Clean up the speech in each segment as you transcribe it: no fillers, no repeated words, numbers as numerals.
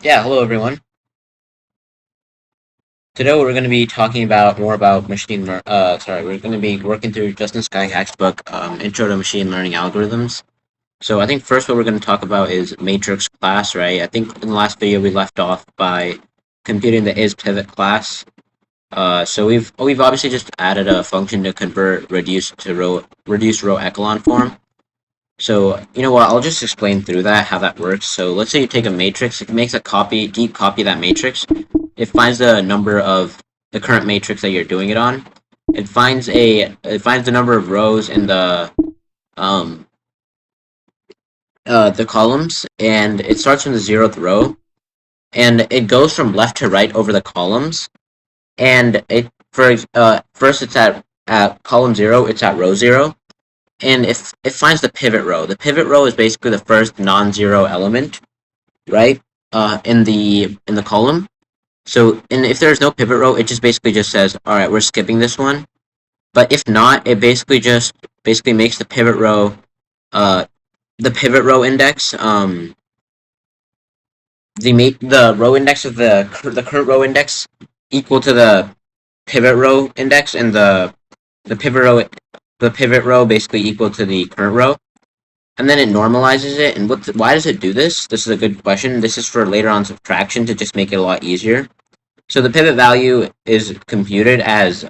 Yeah, hello everyone. Today we're going to be talking about more about we're going to be working through Justin Skycak's book, Intro to Machine Learning Algorithms. So I think first what we're going to talk about is matrix class, right? I think in the last video we left off by computing the isPivot class. So we've obviously just added a function to convert reduced row echelon form. So you know what? I'll just explain through that how that works. So let's say you take a matrix, it makes a deep copy of that matrix. It finds the number of the current matrix that you're doing it on. It finds the number of rows in um the columns, and it starts from the 0th row, and it goes from left to right over the columns. And first it's at column 0, it's at row 0, and if it finds the pivot row. The pivot row is basically the first non-zero element, right? In the column. So, and if there's no pivot row, it just basically just says, all right, we're skipping this one. But if not, it basically makes uh, the pivot row index, the row index of the current row index equal to the pivot row index, and the pivot row basically equal to the current row. And then it normalizes it. And why does it do this? This is a good question. This is for later on subtraction to just make it a lot easier. So the pivot value is computed as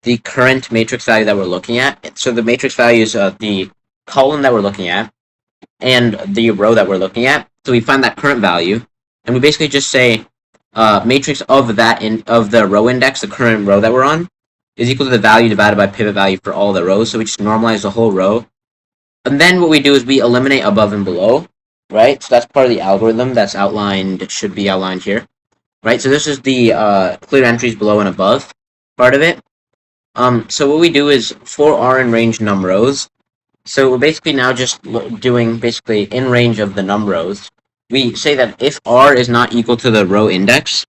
the current matrix value that we're looking at. So the matrix value is the column that we're looking at and the row that we're looking at. So we find that current value, and we basically just say matrix of the row index, the current row that we're on, is equal to the value divided by pivot value for all the rows. So we just normalize the whole row. And then what we do is we eliminate above and below, right? So that's part of the algorithm that's outlined, should be outlined here, right? So this is the clear entries below and above part of it. So what we do is for r in range num rows. So we're basically now just doing basically in range of the num rows. We say that if r is not equal to the row index,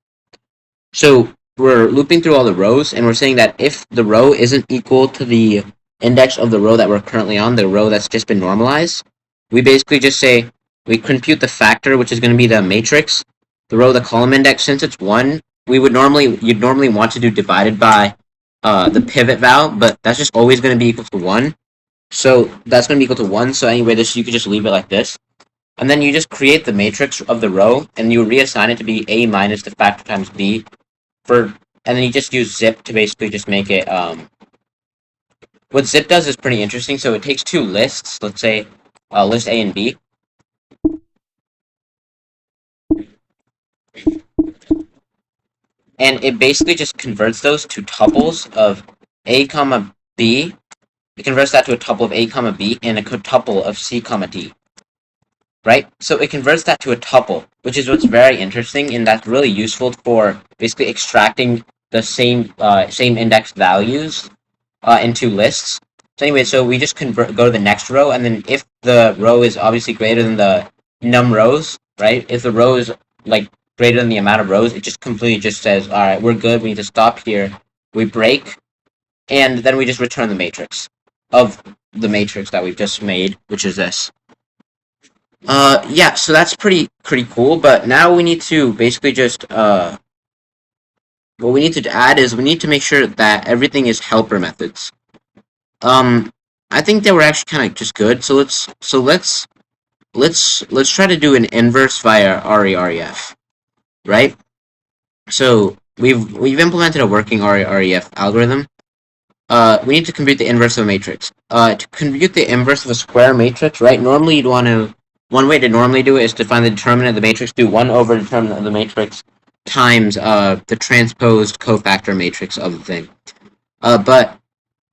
so we're looping through all the rows, and we're saying that if the row isn't equal to the index of the row that we're currently on, the row that's just been normalized, we basically just say we compute the factor, which is going to be the matrix, the row, the column index. Since it's 1, you'd normally want to do divided by the pivot val, but that's just always going to be equal to 1. So that's going to be equal to 1. So anyway, you could just leave it like this. And then you just create the matrix of the row, and you reassign it to be a minus the factor times b. And then you just use zip to basically just make it. What zip does is pretty interesting. So it takes two lists, let's say list A and B, and it basically just converts those to tuples of A comma B. It converts that to a tuple of A comma B and a tuple of C comma D. Right? So it converts that to a tuple, which is what's very interesting, and that's really useful for basically extracting the same index values into lists. So anyway, so we just go to the next row, and then if the row is obviously greater than the num rows, right? If the row is like greater than the amount of rows, it just completely just says, all right, we're good. We need to stop here. We break, and then we just return the matrix of the matrix that we've just made, which is this. Yeah, so that's pretty cool, but now we need to basically just, what we need to add is we need to make sure that everything is helper methods. I think they were actually kind of just good, so let's try to do an inverse via REREF, right? So we've implemented a working REREF algorithm. We need to compute the inverse of a matrix. To compute the inverse of a square matrix, right? Normally you'd want to. One way to normally do it is to find the determinant of the matrix, do 1 over determinant of the matrix times the transposed cofactor matrix of the thing. But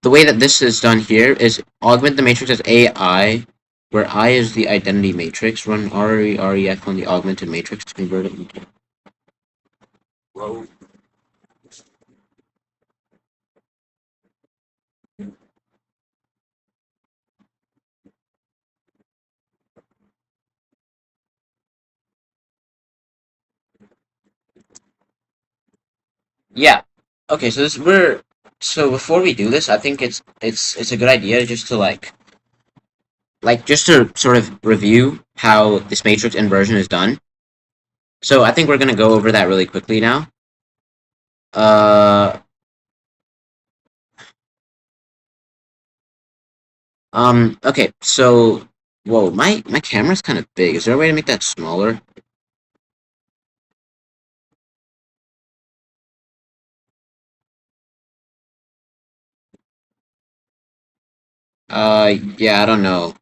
the way that this is done here is augment the matrix as AI, where I is the identity matrix, run REREF on the augmented matrix to convert it into row. Yeah. Okay, so before we do this, I think it's a good idea just to like like just to sort of review how this matrix inversion is done. So I think we're going to go over that really quickly now. Uh, okay, so, whoa, my camera's kind of big. Is there a way to make that smaller? Yeah, I don't know.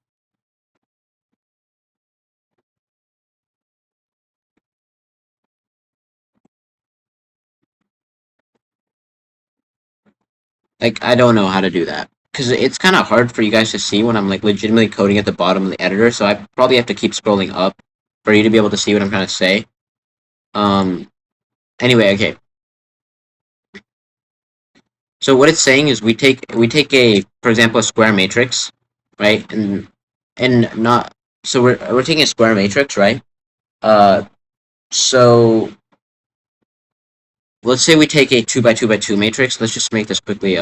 Like, I don't know how to do that. Because it's kind of hard for you guys to see when I'm, like, legitimately coding at the bottom of the editor, so I probably have to keep scrolling up for you to be able to see what I'm trying to say. Anyway, okay. So what it's saying is we take a, for example, a square matrix, right? And not, so we're taking a square matrix, right? Uh, so let's say we take a 2 by 2 by 2 matrix. Let's just make this quickly.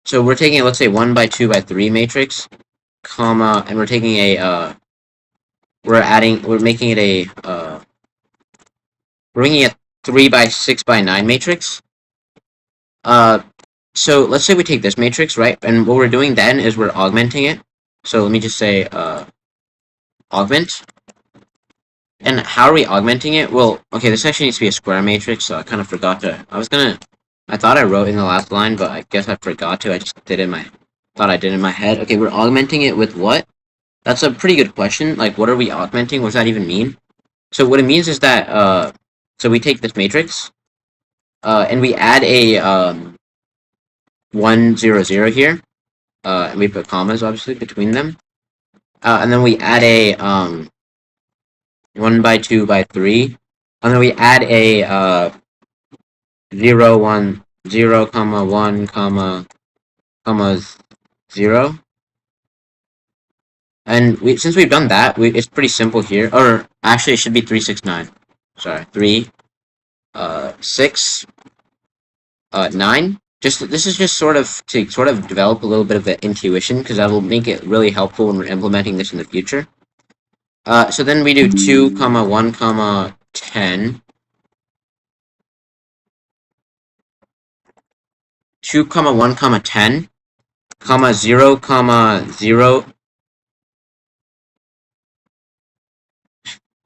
So we're taking, let's say, 1 by 2 by 3 matrix, comma, and we're taking a, we're making it a, we're making a 3 by 6 by 9 matrix. So let's say we take this matrix, right? And what we're doing then is we're augmenting it. So let me just say, augment. And how are we augmenting it? Well, okay, this actually needs to be a square matrix, so I kind of forgot to, I thought I wrote in the last line, but I guess I forgot to. I just did it in my, thought I did in my head. Okay, we're augmenting it with what? That's a pretty good question. Like, what are we augmenting? What does that even mean? So what it means is that, so we take this matrix, and we add a, 1, 0, 0 here, and we put commas, obviously, between them. And then we add a, 1 by 2 by 3, and then we add a, 0, 1, 0, comma, 1, comma, 0. And since we've done that, it's pretty simple here. Or actually, it should be 3, 6, 9. Sorry, 3, 6, 9. This is just sort of to develop a little bit of the intuition, because that will make it really helpful when we're implementing this in the future. So then we do 2, comma, 1, comma, 10. 2, comma, 1, comma, 10, comma, 0, comma, 0,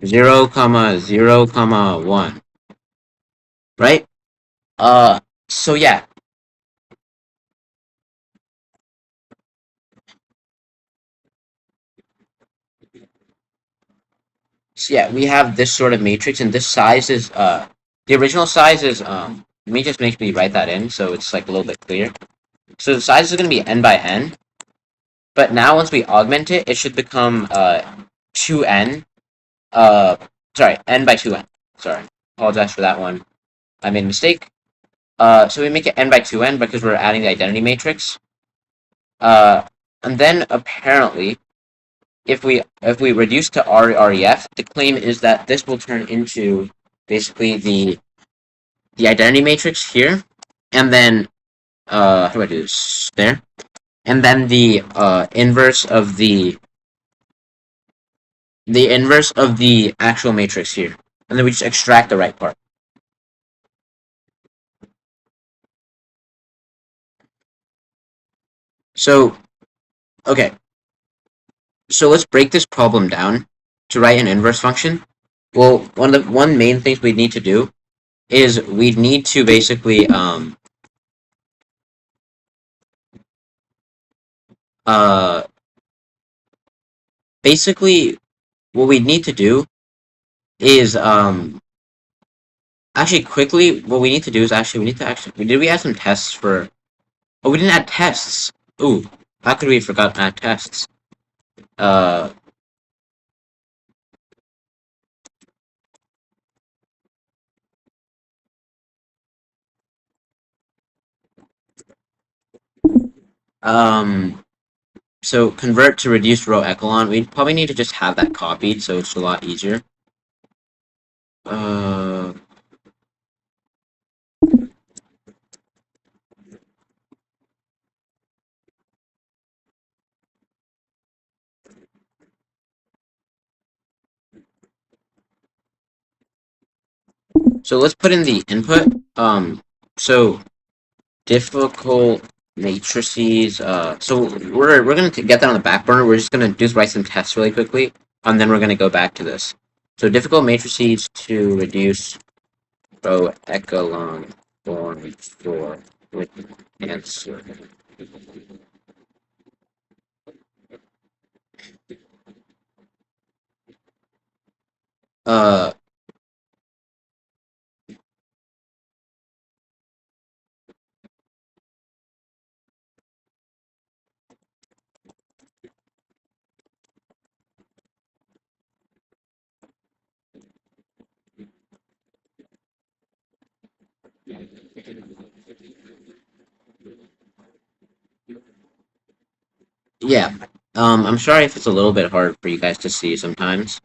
0, comma, 0, comma, 1. Right? So yeah. So yeah, we have this sort of matrix, and this size is, the original size is, let me just make me write that in, so it's, like, a little bit clear. So the size is going to be n by n, but now once we augment it, it should become, 2n, sorry, n by 2n. Sorry, apologize for that one. I made a mistake. So we make it n by 2n because we're adding the identity matrix. And then apparently, if we reduce to ref, the claim is that this will turn into basically the identity matrix here, and then how do I do this? There, and then the inverse of the actual matrix here, and then we just extract the right part. So, okay. So let's break this problem down to write an inverse function. Well, one main things we need to do is we need to basically basically what we need to do is actually quickly what we need to do is actually we add some tests for, oh, we didn't add tests. Ooh, how could we forgot to add tests? So convert to reduced row echelon. We probably need to just have that copied, so it's a lot easier. So let's put in the input. So difficult matrices. So we're gonna get that on the back burner. We're just gonna write some tests really quickly, and then we're gonna go back to this. So difficult matrices to reduce row echelon form for with answer. Uh. Yeah. I'm sorry if it's a little bit hard for you guys to see sometimes,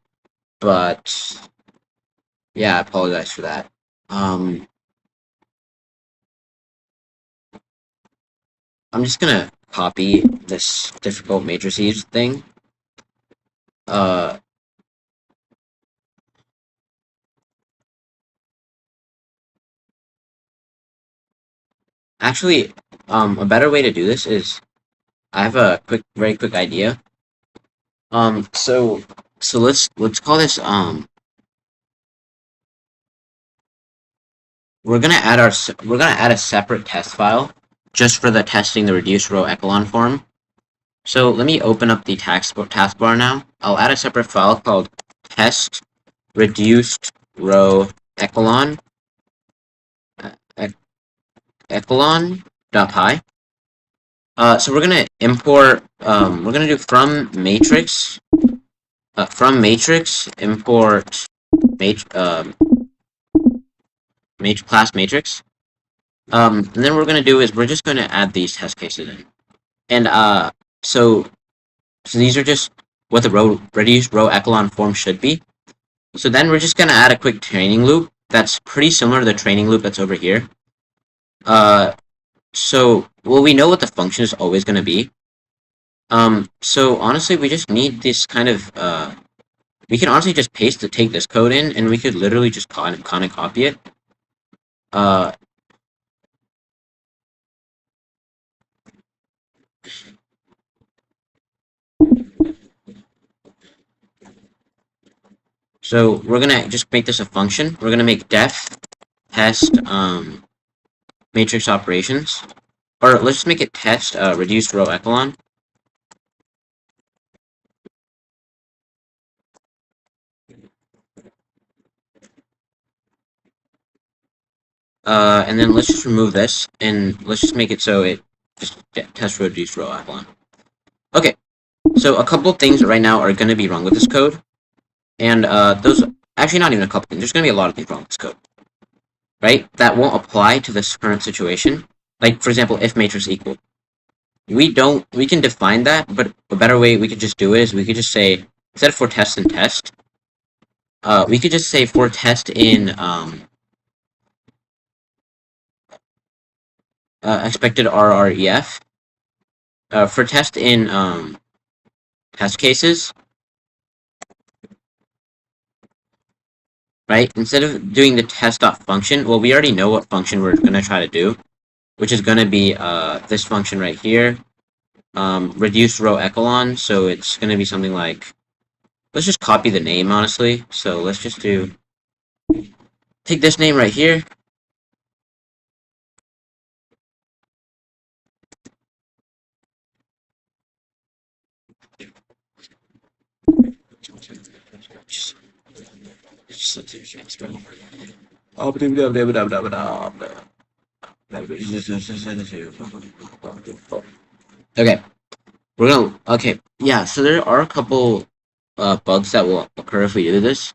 but yeah, I apologize for that. I'm just gonna copy this difficult matrices thing. Uh, Actually, a better way to do this is I have a very quick idea. So let's call this we're gonna add a separate test file just for the testing the reduced row echelon form. So let me open up the taskbar now. I'll add a separate file called test reduced row echelon echelon.py. So we're gonna import. We're gonna do from matrix import class matrix. And then what we're gonna do is we're just gonna add these test cases in, and so these are just what the reduced row echelon form should be. So then we're just gonna add a quick training loop that's pretty similar to the training loop that's over here. So well, we know what the function is always gonna be. So honestly, we just need this kind of we can honestly just take this code in, and we could literally just kind of copy it. So we're gonna just make this a function. We're gonna make def test matrix operations, or let's just make it test reduced row echelon. And then let's just remove this, and let's just make it so it just test reduced row echelon. Okay, so a couple of things right now are going to be wrong with this code, and those actually not even a couple things. There's going to be a lot of things wrong with this code, right? That won't apply to this current situation. Like for example, if matrix equal. We can define that, but a better way we could just do it is we could just say instead of for test and test, we could just say for test in expected RREF. For test in test cases, right? Instead of doing the test.function, well, we already know what function we're going to try to do, which is going to be this function right here, reduce row echelon. So it's going to be something like, let's just copy the name, honestly. So let's just take this name right here. Okay, yeah, so there are a couple bugs that will occur if we do this.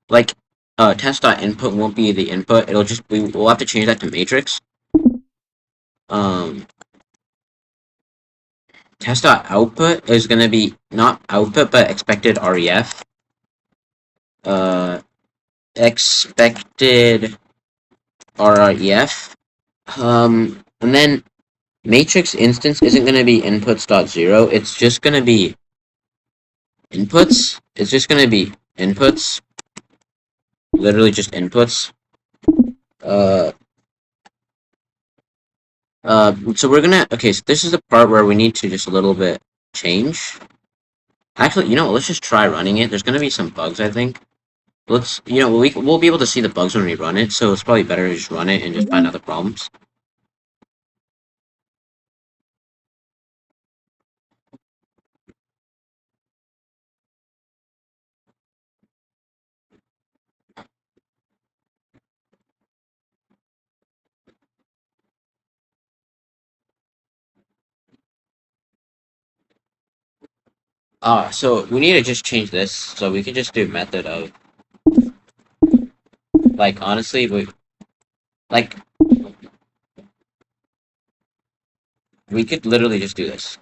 Like, test.input won't be the input, it'll just, we'll have to change that to matrix. Test.output is going to be not output, but expected REF. Expected RREF. And then matrix instance isn't going to be inputs.0. It's just going to be inputs. It's just going to be inputs. Literally just inputs. Uh, so we're gonna, okay, so this is the part where we need to just a little bit change. Actually, you know what, let's just try running it. There's gonna be some bugs, I think. Let's, you know, we'll be able to see the bugs when we run it, so it's probably better to just run it and just find out the problems. So we need to just change this, so we can just do method of, like, honestly, like, we could literally just do this.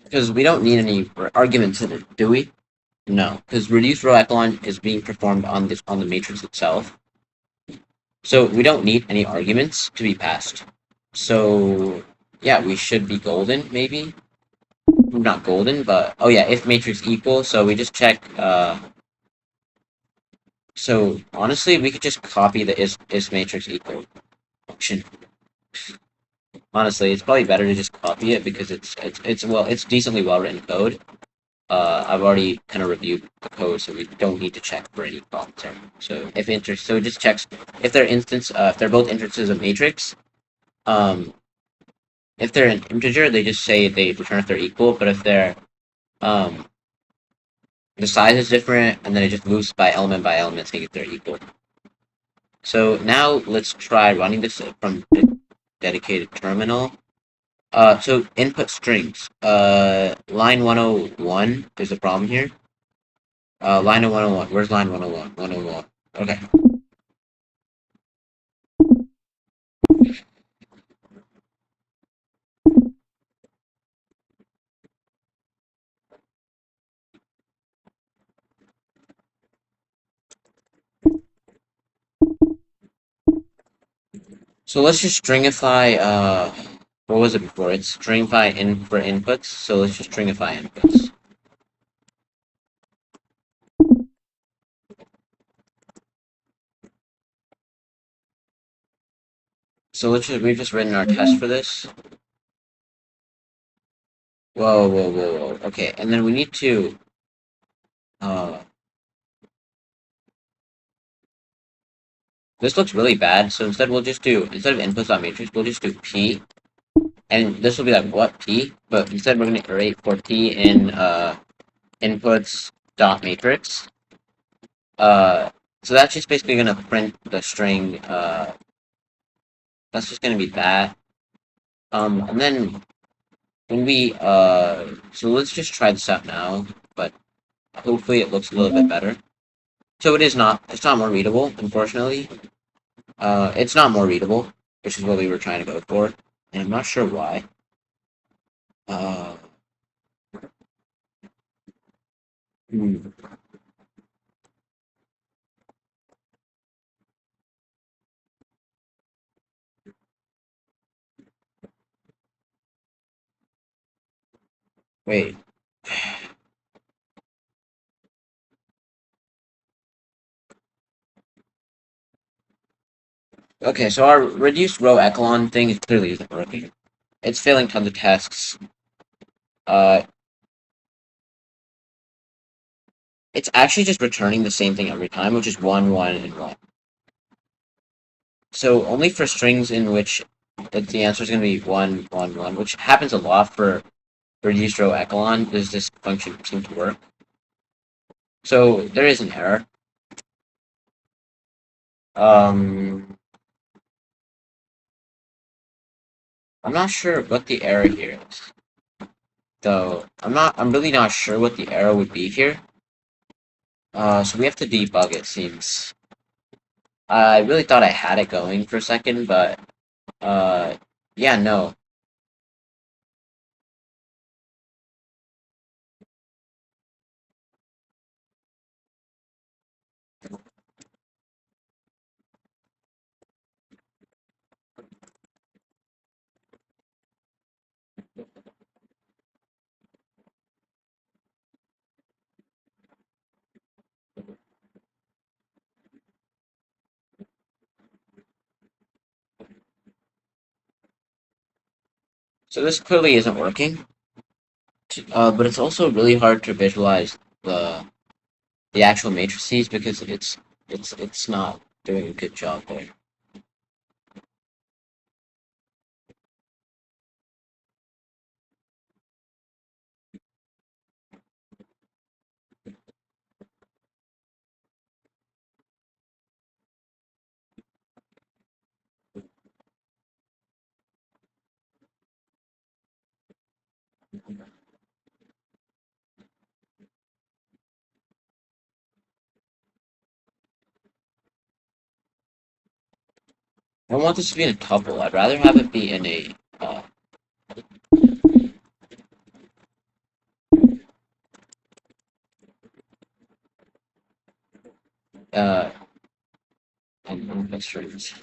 Because we don't need any arguments in it, do we? No, because reduced row echelon is being performed on the matrix itself. So we don't need any arguments to be passed. So yeah, we should be golden, maybe? Not golden, but oh yeah, if matrix equal, so we just check so honestly we could just copy the is matrix equal function. Honestly, it's probably better to just copy it because it's decently well written code. I've already kind of reviewed the code, so we don't need to check for any problems there. So it just checks if if they're both instances of matrix. Um, if they're an integer, they just say they return if they're equal. But if they're um, the size is different, and then it just moves by element, saying if they're equal. So now let's try running this from the dedicated terminal. So input strings. Line 101. There's a problem here. Line of 101. Where's line 101? 101. Okay. So let's just stringify, what was it before? It's stringify in for inputs, so let's just stringify inputs. So we've just written our test for this. Whoa, whoa, whoa, whoa. Okay, and then we need to, uh, this looks really bad, so instead instead of inputs.matrix, we'll just do p, and this will be like, what, p? But instead we're going to iterate for p in, inputs.matrix. So that's just basically going to print the string, that's just going to be that. And then when so let's just try this out now, but hopefully it looks a little bit better. So it's not more readable, unfortunately. It's not more readable, which is what we were trying to go for, and I'm not sure why. Uh, hmm. Wait. Okay, so our reduced row echelon thing is clearly isn't working. It's failing tons of tasks. Uh, it's actually just returning the same thing every time, which is 1, 1, and 1. So only for strings in which the answer is going to be 1, 1, 1, which happens a lot for reduced row echelon, does this function seem to work. So there is an error. Um, I'm not sure what the error here is. Though I'm really not sure what the error would be here. So we have to debug it, seems. I really thought I had it going for a second, but yeah, no. So this clearly isn't working, but it's also really hard to visualize the actual matrices because it's not doing a good job there. I don't want this to be in a tuple. I'd rather have it be in a uh, mixed strings.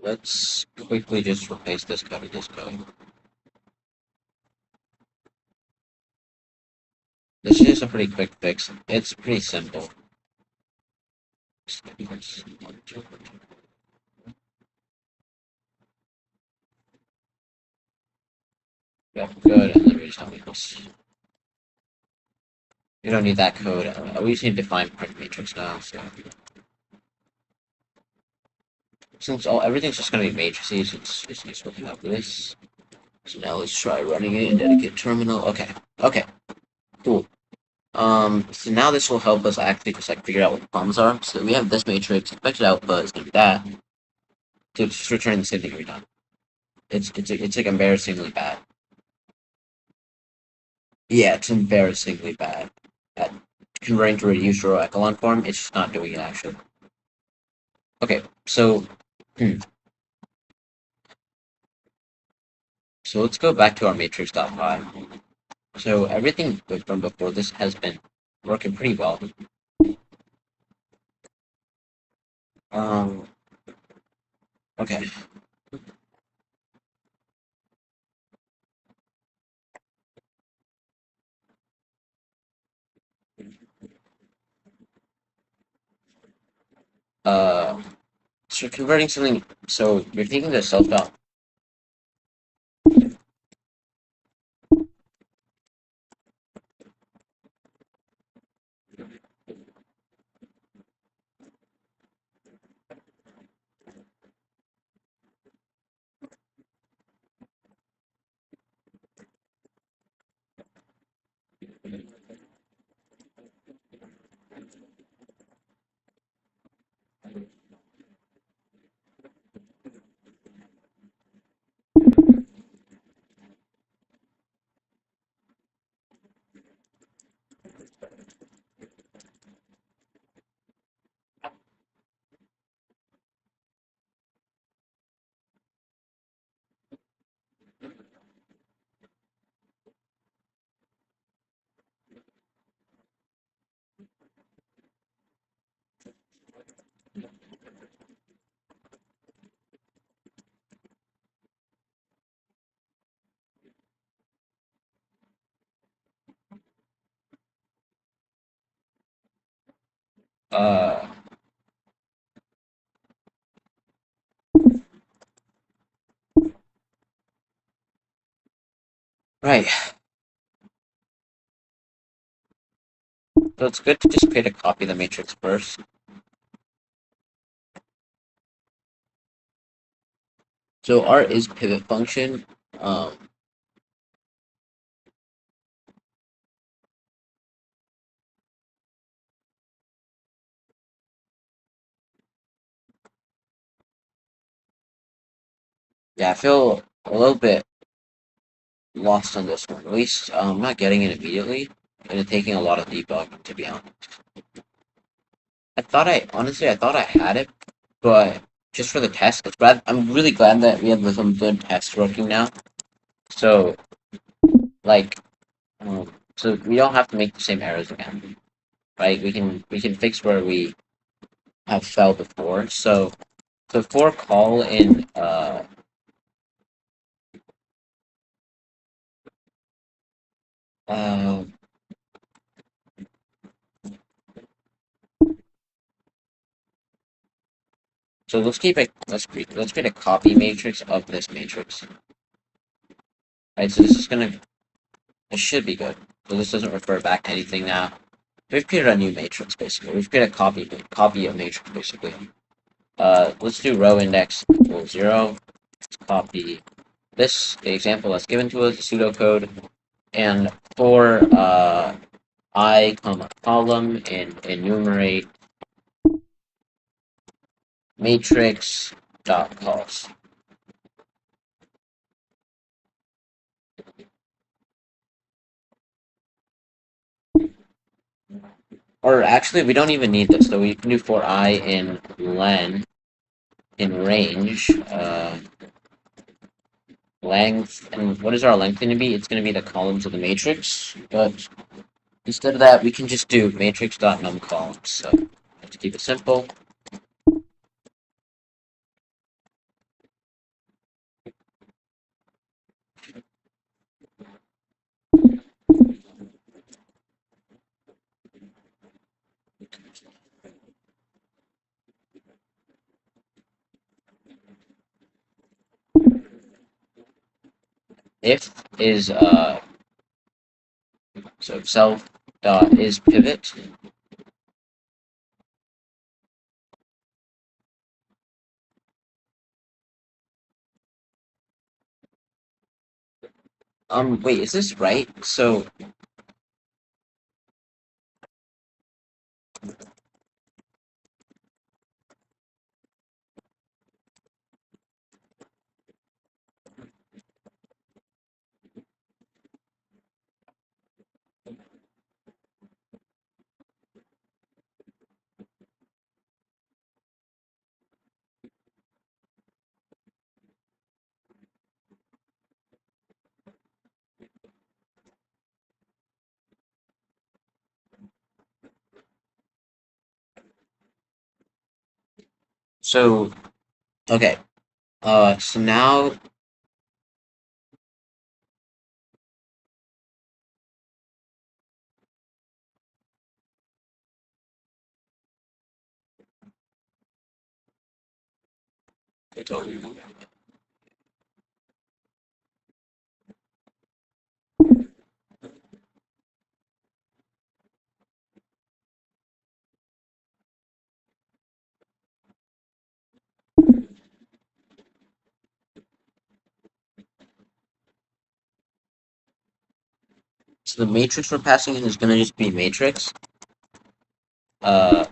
Let's quickly just replace this code with this code. This is a pretty quick fix. It's pretty simple. Yeah, good, and then we just don't this. We don't need that code. We just need to define print matrix now. So since everything's just gonna be matrices, it's useful to have this. So now let's try running it in dedicate terminal. Okay, cool. So now this will help us actually just like figure out what the problems are. So we have this matrix, expected output is gonna be that. So just return the same thing every time. It's like embarrassingly bad. Yeah, it's embarrassingly bad at converting to reduced row echelon form. It's just not doing it actually. Okay, so so let's go back to our matrix.py. So everything from before this has been working pretty well. Um, okay. Uh, so converting something. So you're taking the self dot. Uh, right. So it's good to just create a copy of the matrix first. So our is pivot function, um, yeah, I feel a little bit lost on this one. At least I'm not getting it immediately, and it's taking a lot of debugging, to be honest. I thought I had it, but just for the test, I'm really glad that we have some good tests working now. So, like, so we don't have to make the same errors again, right? We can fix where we have fell before. So for call in uh so let's create a copy matrix of this matrix. Right, so this should be good. So this doesn't refer back to anything now. We've created a new matrix basically. We've created a copy of matrix basically. Let's do row index equals 0. Let's copy this the example that's given to us, pseudocode, and for I comma column and enumerate matrix dot calls. Or actually, we don't even need this. So we can do for I in len in range length, and what is our length going to be? It's going to be the columns of the matrix. But instead of that, we can just do matrix dot num columns. So let's keep it simple. If is so self dot is pivot. Wait, is this right? So so okay. So now so the matrix we're passing in is going to just be matrix. Uh,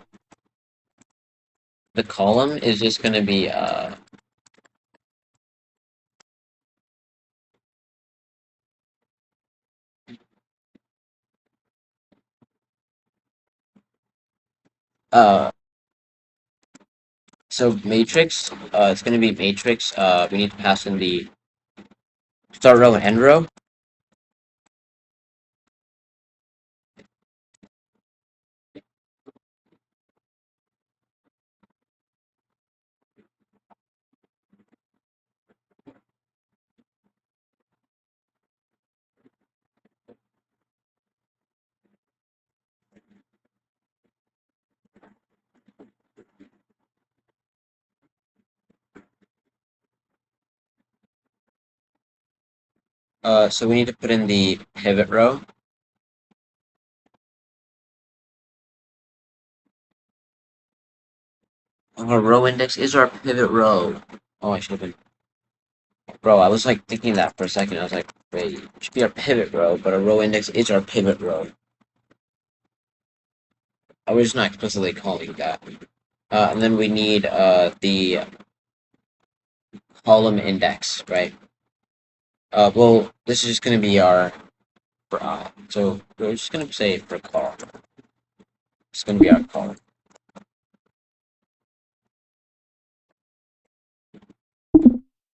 the column is just going to be uh so matrix. It's going to be matrix. We need to pass in the start row and end row. So we need to put in the pivot row. Our row index is our pivot row. Oh, I should have been. Bro, I was like thinking that for a second. I was like, wait, it should be our pivot row, but our row index is our pivot row. I was not explicitly calling that. And then we need the column index, right? Well, this is just going to be our so we're just going to say for column. It's going to be our column.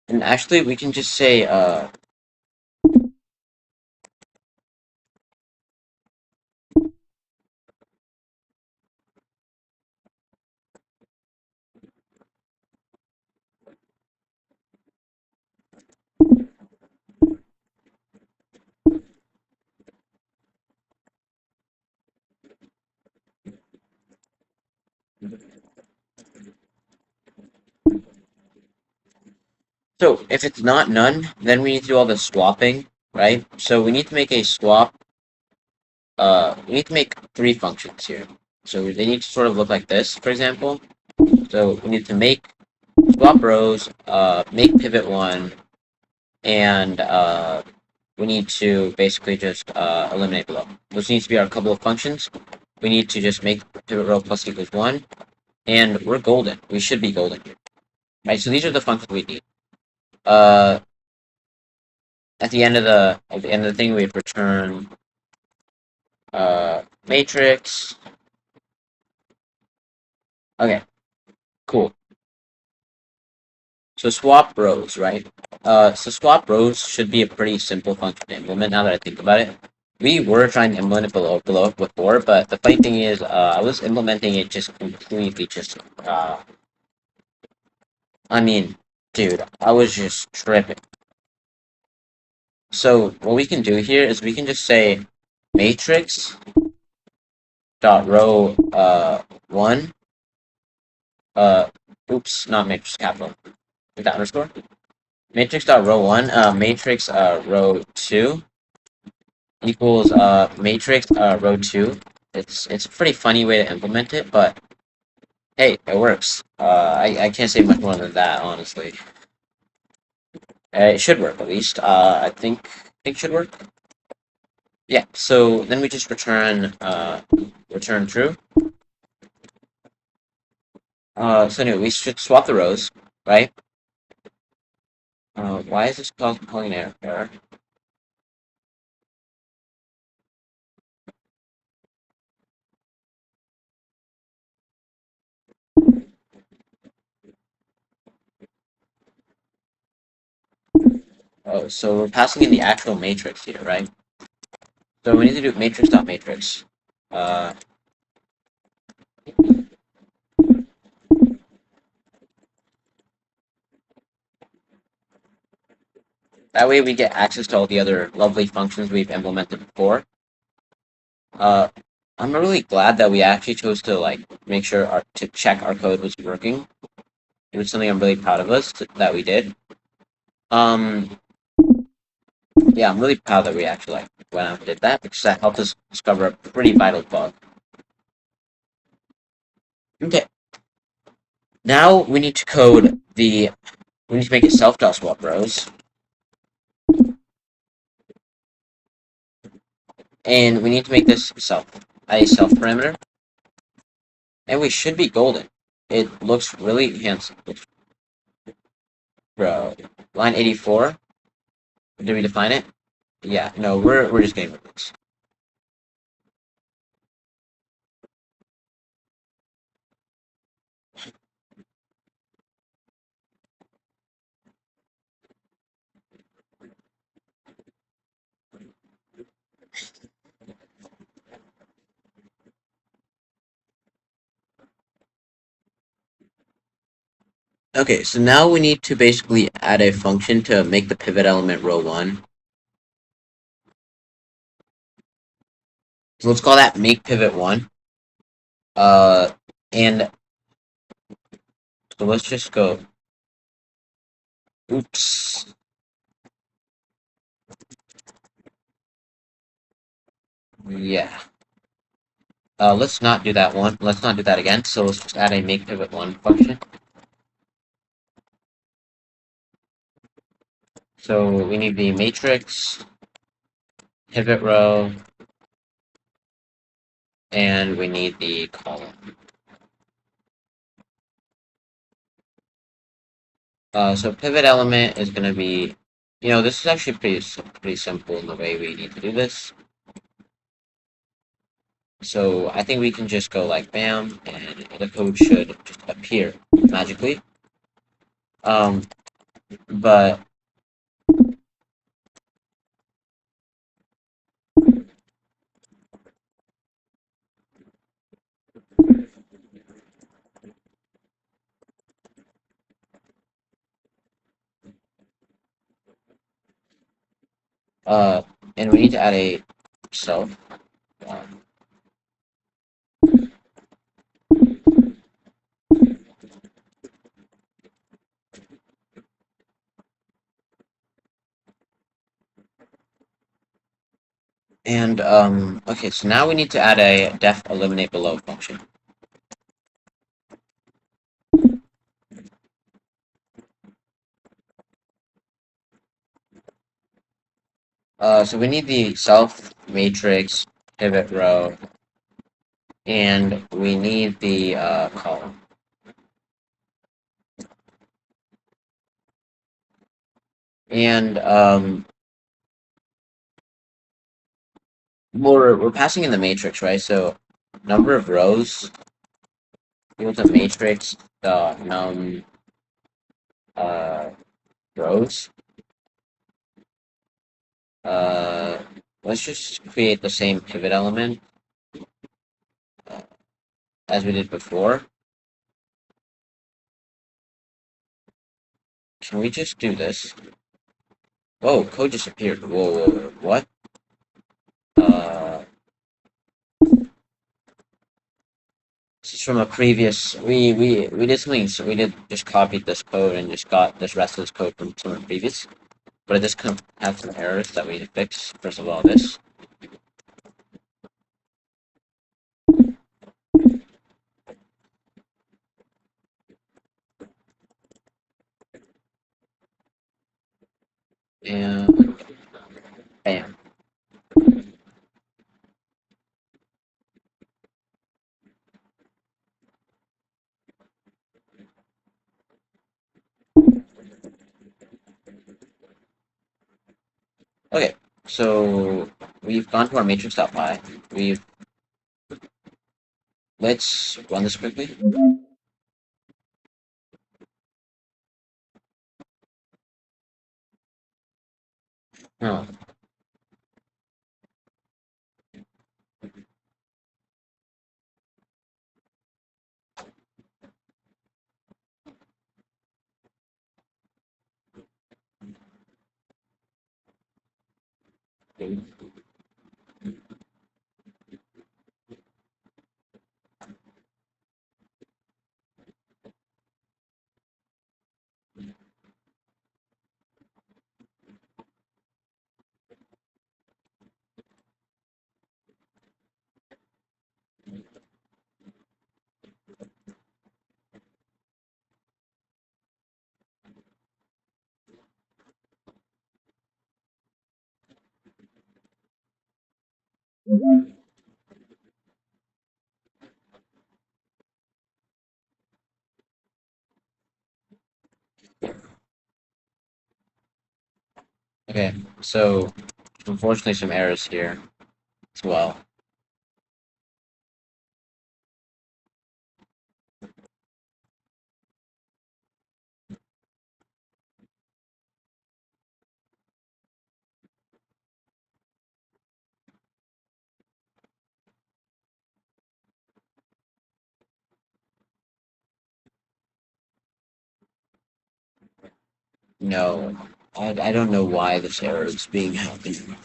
And actually, we can just say so if it's not none, then we need to do all the swapping, right? So we need to make a swap. We need to make three functions here. So they need to sort of look like this, for example. So we need to make swap rows, make pivot one, and we need to basically just eliminate below. Those needs to be our couple of functions. We need to just make pivot row plus equals 1, and we're golden. We should be golden here. Right, so these are the functions we need. At the end of the thing, we return matrix. Okay, cool. So swap rows, right? So swap rows should be a pretty simple function to implement. Now that I think about it, we were trying to implement it below before, but the funny thing is, I was implementing it just completely just. I mean, dude, I was just tripping. So what we can do here is we can just say matrix dot row 1. Oops, not matrix capital. With that underscore. Matrix dot row 1. Matrix row 2 equals matrix row 2. It's a pretty funny way to implement it, but hey, it works. I can't say much more than that, honestly. It should work at least. I think it should work. Yeah. So then we just return true. So anyway, we should swap the rows, right? Why is this calling an error? Oh, so we're passing in the actual matrix here, right? So we need to do matrix.matrix. That way we get access to all the other lovely functions we've implemented before. I'm really glad that we actually chose to make sure to check our code was working. It was something I'm really proud of us that we did. Yeah, I'm really proud that we actually went out and did that because that helped us discover a pretty vital bug. Okay. Now we need to code we need to make it self.swap rows. And we need to make this a self parameter. And we should be golden. It looks really handsome. Bro, line 84. Did we define it? Yeah, no, we're just getting rid of this. Okay, so now we need to basically add a function to make the pivot element row 1. So let's call that make pivot 1. And so let's just go. Oops. Yeah. Let's not do that one. Let's not do that again. So let's just add a make pivot one function. So we need the matrix, pivot row, and we need the column. So pivot element is going to be, this is actually pretty simple in the way we need to do this. So I think we can just go like bam, and the code should just appear magically. But uh, and we need to add a self. Um, and okay, so now we need to add a def eliminate below function. So we need the self matrix pivot row, and we need the column. And we're passing in the matrix, right? So number of rows equal to matrix num uh, rows. Uh, let's just create the same pivot element uh, as we did before. Can we just do this? Whoa, code just appeared. Whoa, what? Uh, this is from a previous. We did something. So we did just copied this code and just got this rest of this code from someone previous. But it just have some errors that we need to fix. First of all, this. And bam. Okay, so we've gone to our matrix.py. Let's run this quickly. Oh, okay. So unfortunately, some errors here as well. No, I don't know why this error is being happening.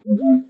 And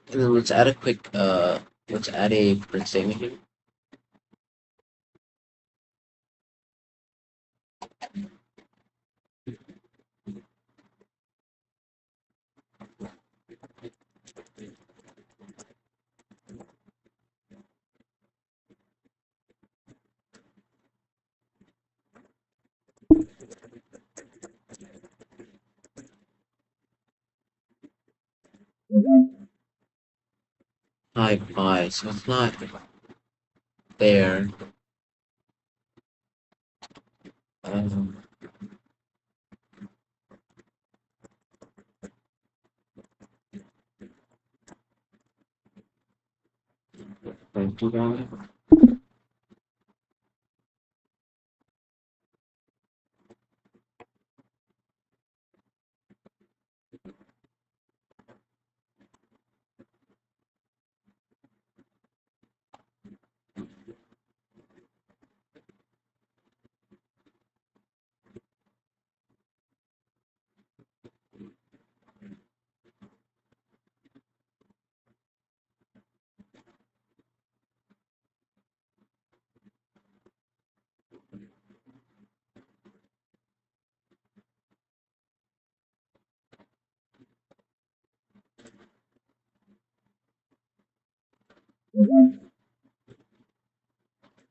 then let's add a quick let's add a print statement here. Type I, so it's not there. Um, thank you guys.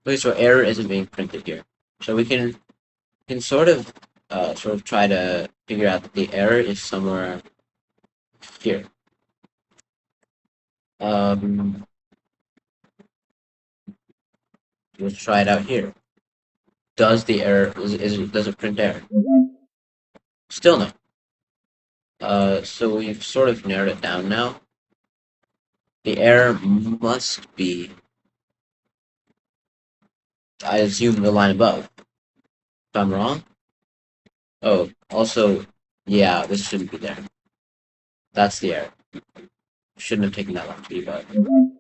Okay, so error isn't being printed here. So we can sort of try to figure out that the error is somewhere here. Let's try it out here. Does the error does it print error? Still no. So we've sort of narrowed it down now. The error must be, I assume, the line above. If I'm wrong. Oh, also, yeah, this shouldn't be there. That's the error. Shouldn't have taken that long to debug.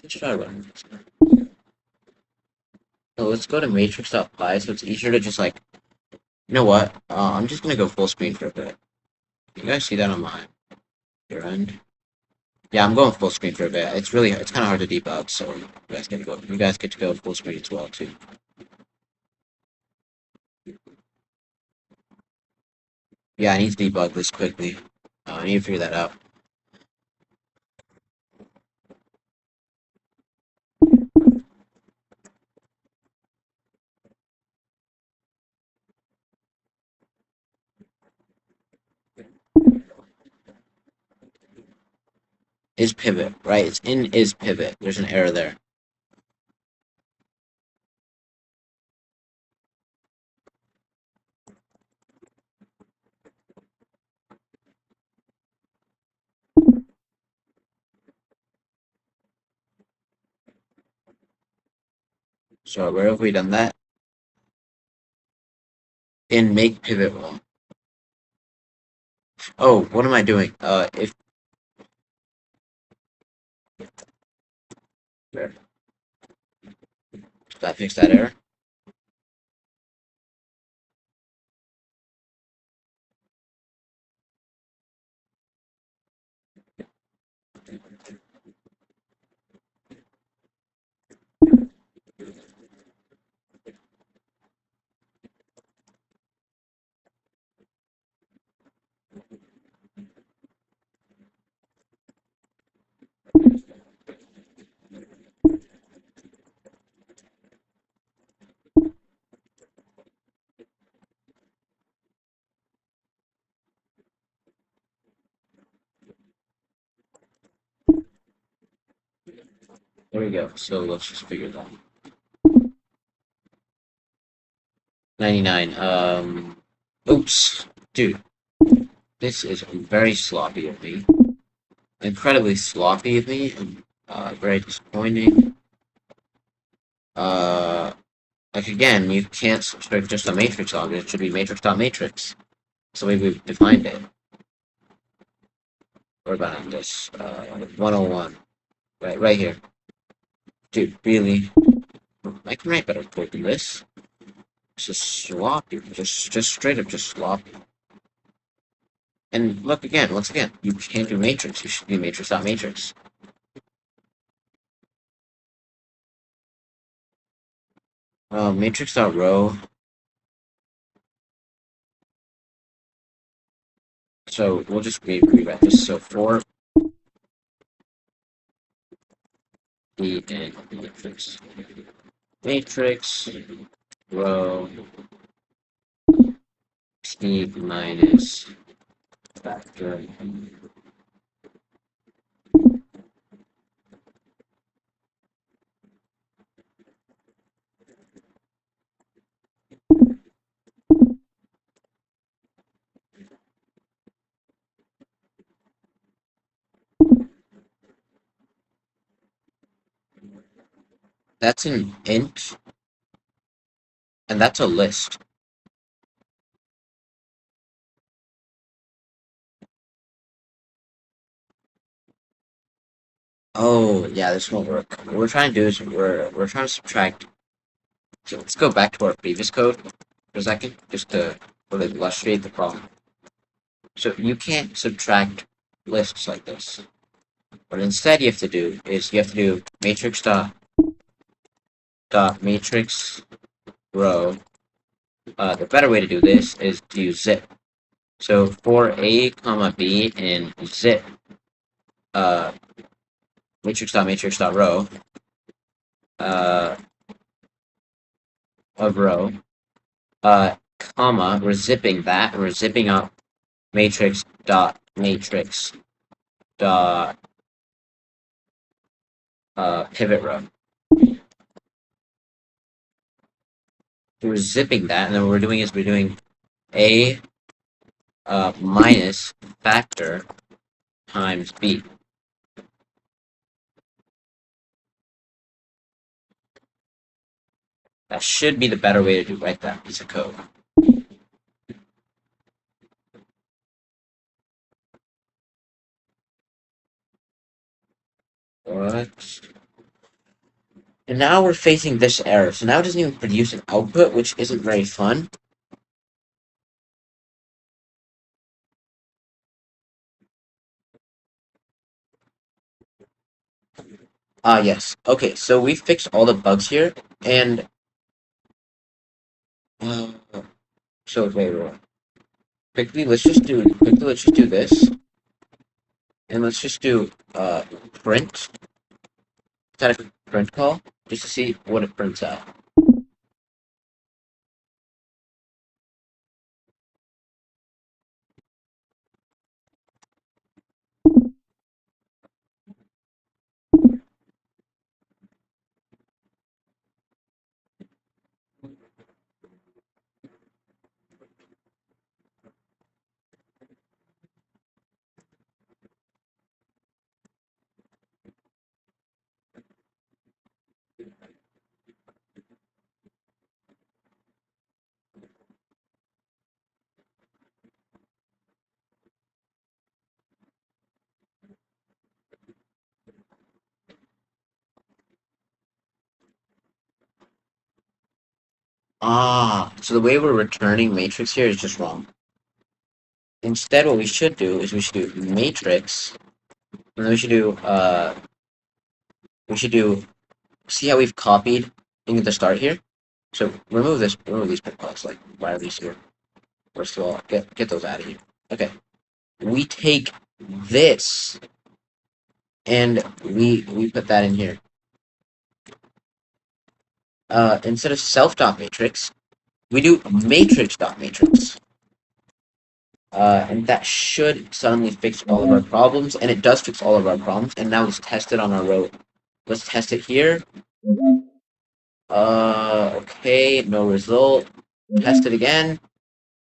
Let's try running this. So let's go to matrix.py so it's easier to just like, you know what? I'm just gonna go full screen for a bit. You guys see that on my your end? Yeah, I'm going full screen for a bit. It's kind of hard to debug, so you guys get to go full screen as well too. Yeah, I need to debug this quickly. I need to figure that out. Is pivot, right? It's in is pivot. There's an error there. So where have we done that? In make pivot wall. Oh, what am I doing? If where? Did I fix that error? There we go. So let's just figure that. 99. Oops. Dude, this is very sloppy of me. Incredibly sloppy of me, and very disappointing. Like again, you can't subtract just a matrix object. It should be matrix.matrix. That's the way we've defined it. What about this? 101. Right here. Dude, really? I can write better code than this. It's just sloppy. Just straight up just sloppy. And look again, once again, you can't do matrix. You should be matrix.matrix. Matrix.row. So we'll just rewrite this. So for the and matrix row p minus factor. That's an int, and that's a list. Oh, yeah, this won't work. What we're trying to do is we're trying to subtract. So let's go back to our previous code for a second, just to illustrate the problem. So you can't subtract lists like this. What instead you have to do is you have to do matrix matrix row. The better way to do this is to use zip. So for a comma b in zip matrix.matrix.row of row comma, we're zipping that, and we're zipping up matrix.matrix dot pivot row. So we're zipping that, and then what we're doing is we're doing a minus factor times b. That should be the better way to write that piece of code. What? And now we're facing this error. So now it doesn't even produce an output, which isn't very fun. Yes. Okay, so we fixed all the bugs here, and so wait. Quickly, let's just do this, and let's just do print. Set a print call just to see what it prints out. So the way we're returning matrix here is just wrong. Instead, what we should do is we should do matrix, and then we should do, see how we've copied into the start here? So remove these print calls, like, why are these here? First of all, get those out of here. Okay. We take this, and we put that in here. Instead of self.matrix, we do matrix.matrix. And that should suddenly fix all of our problems, and it does fix all of our problems, and now let's test it on our row Let's test it here. Okay, no result. Test it again,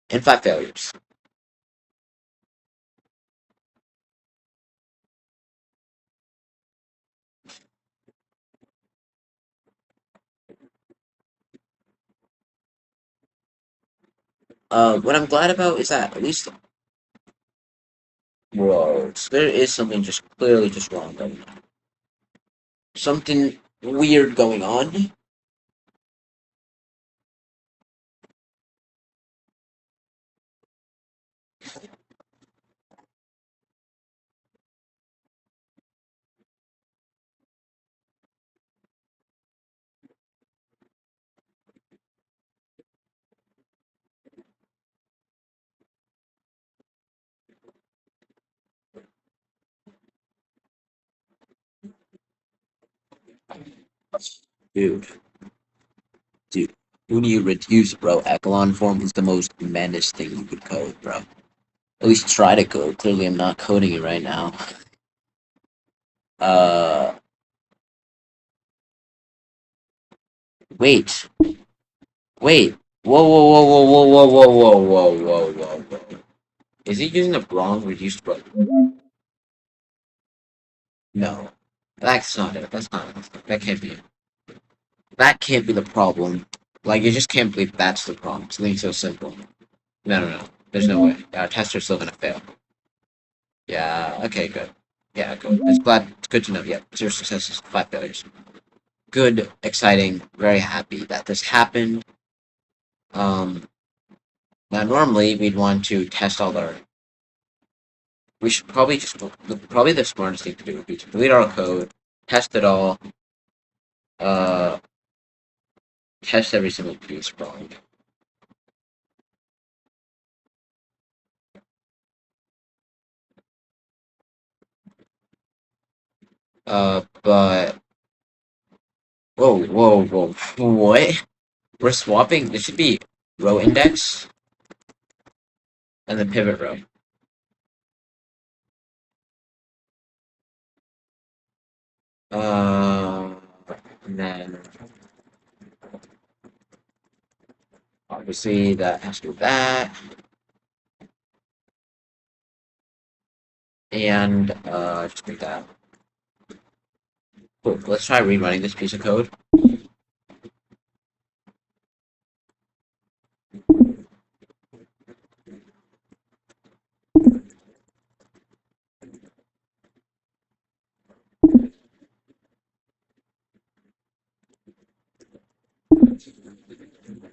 and 5 failures. What I'm glad about is that at least, whoa, so there is something just clearly just wrong going on. Something weird going on. Dude, dude, who do you reduce, bro? Echelon form is the most madness thing you could code, bro. At least try to code. Clearly, I'm not coding it right now. Uh, wait, wait. Whoa, whoa, whoa, whoa, whoa, whoa, whoa, whoa, whoa, whoa, whoa. Is he using the wrong reduced, bro? No, that's not it. That's not it. That can't be it. That can't be the problem. Like, you just can't believe that's the problem. Something so simple. No, no, no. There's no way. Our tester's still gonna fail. Yeah, okay, good. Yeah, good. It's glad, it's good to know. Yeah, 0 successes, 5 failures. Good, exciting, very happy that this happened. Um, Now normally we'd want to test all our. We should probably just, probably the smartest thing to do would be to delete our code, test it all, uh, test every single piece probably. But whoa, whoa, whoa, what? We're swapping. This should be row index and the pivot row. Uh, and then obviously that has to do that, and just make that. Cool. Let's try rerunning this piece of code.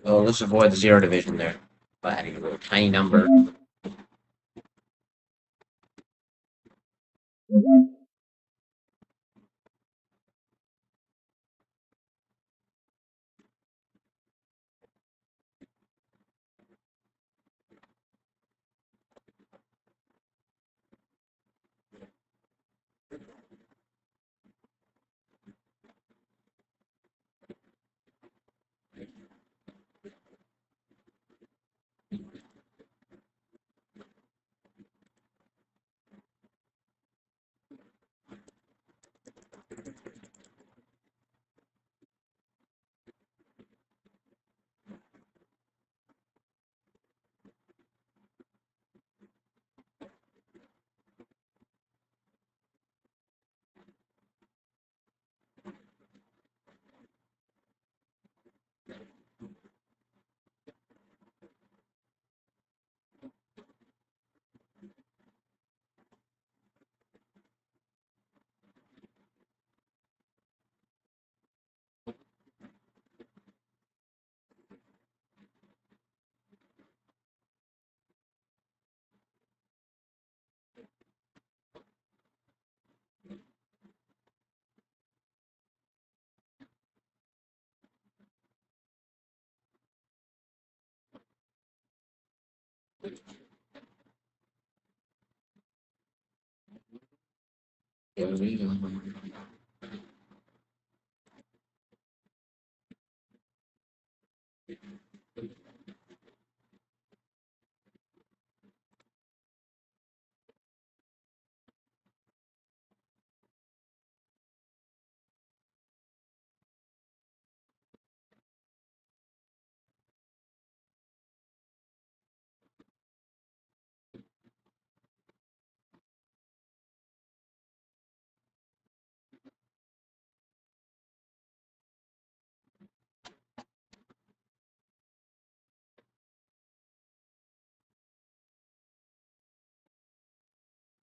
Oh, let's avoid the zero division there by adding a little tiny number.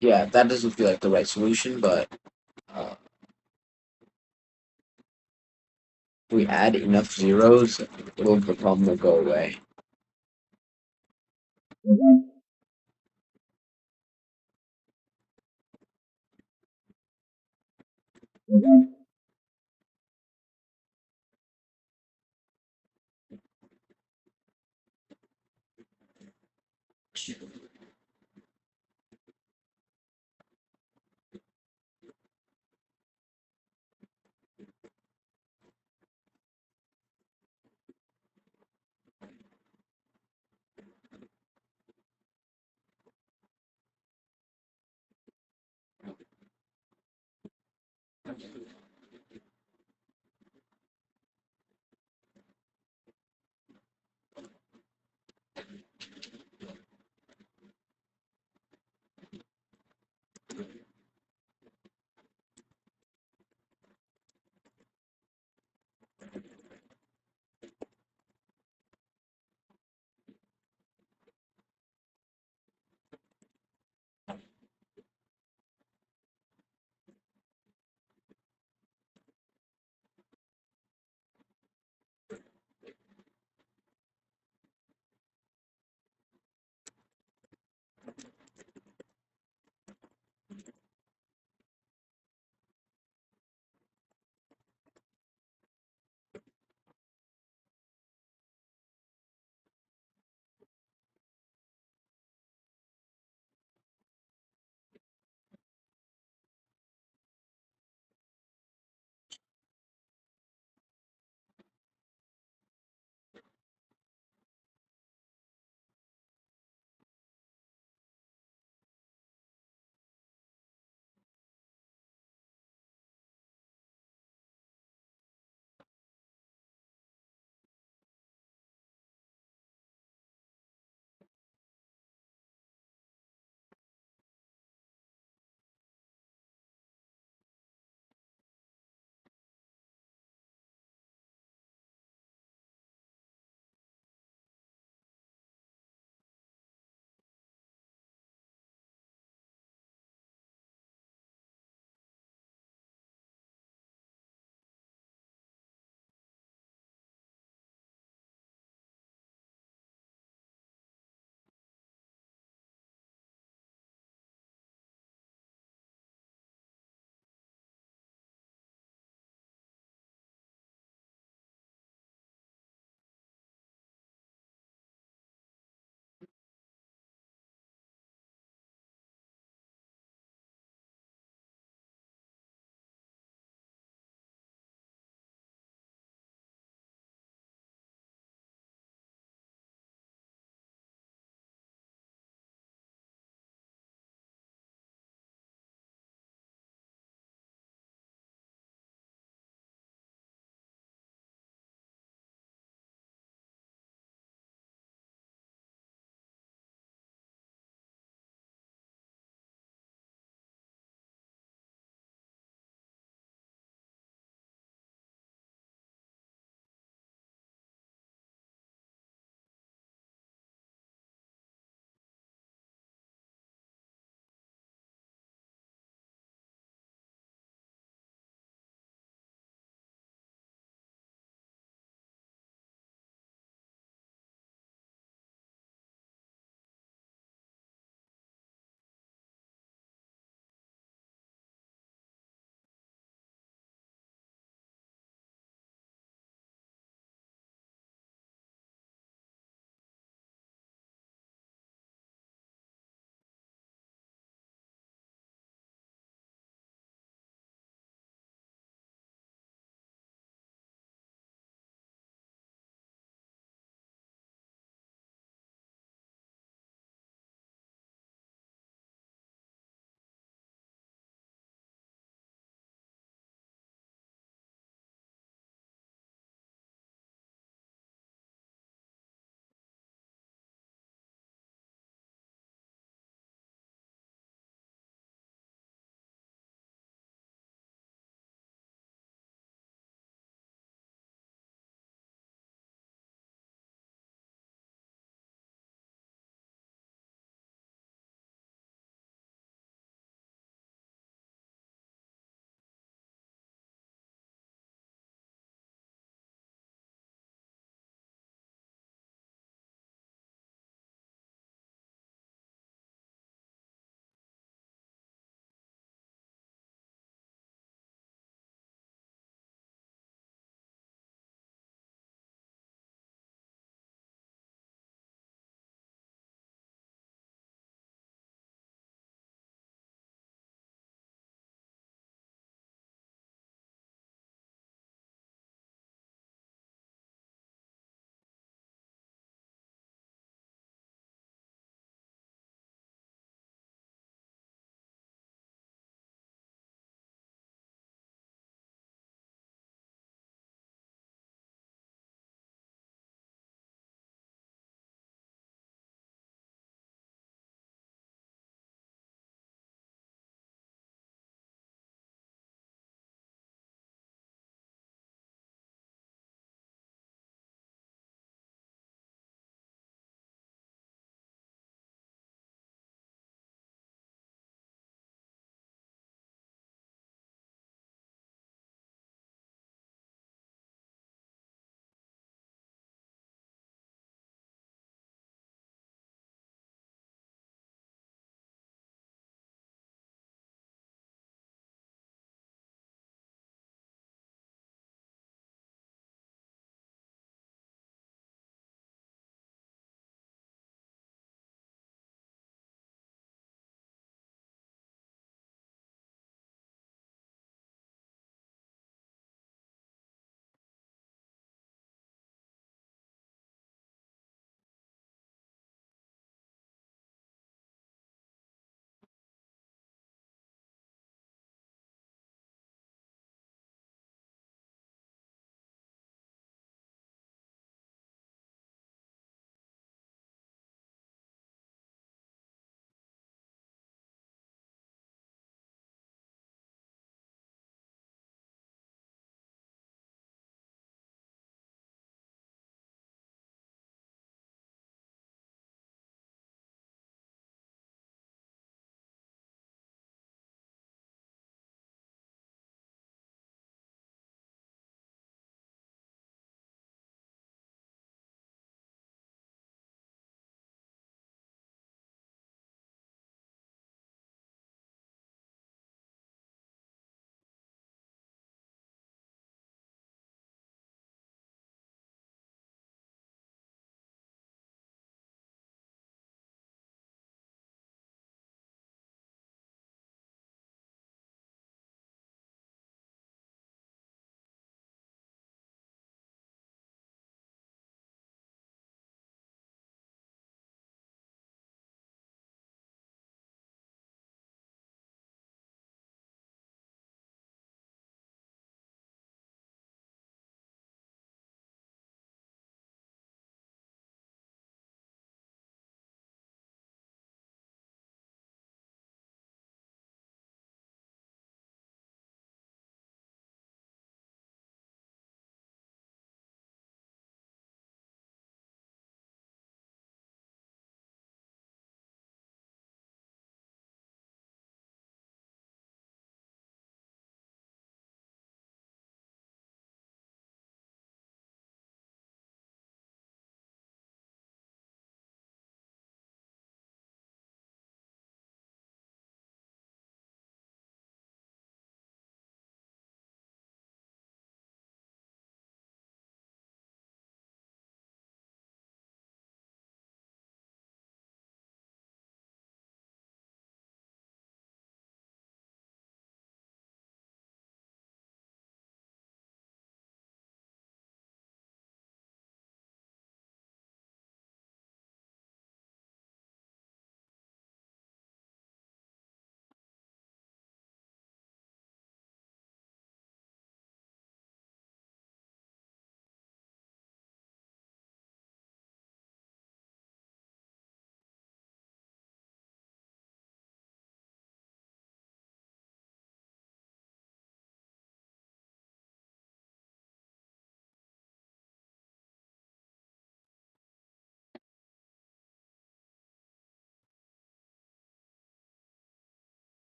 Yeah, that doesn't feel like the right solution, but uh, if we add enough zeros, the problem will go away.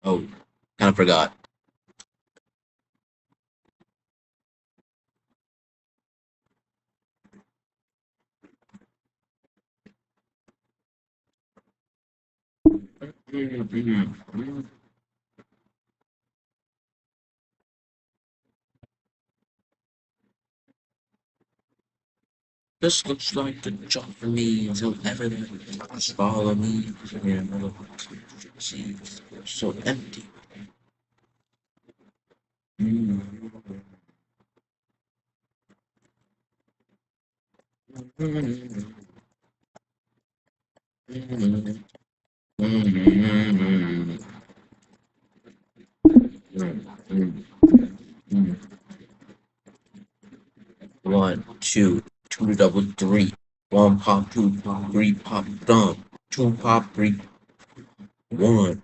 Oh, kind of forgot. This looks like the job for me. So everything must follow me. See, so empty. One, two, two double three. One pop, two pop, three pop, dump. Two pop, three, one.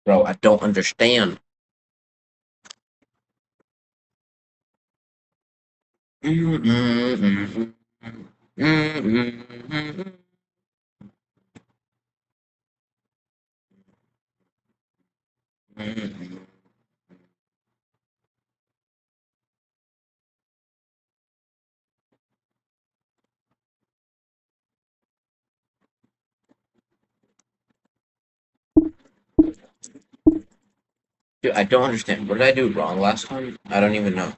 Bro, I don't understand. Dude, I don't understand. What did I do wrong last time? I don't even know.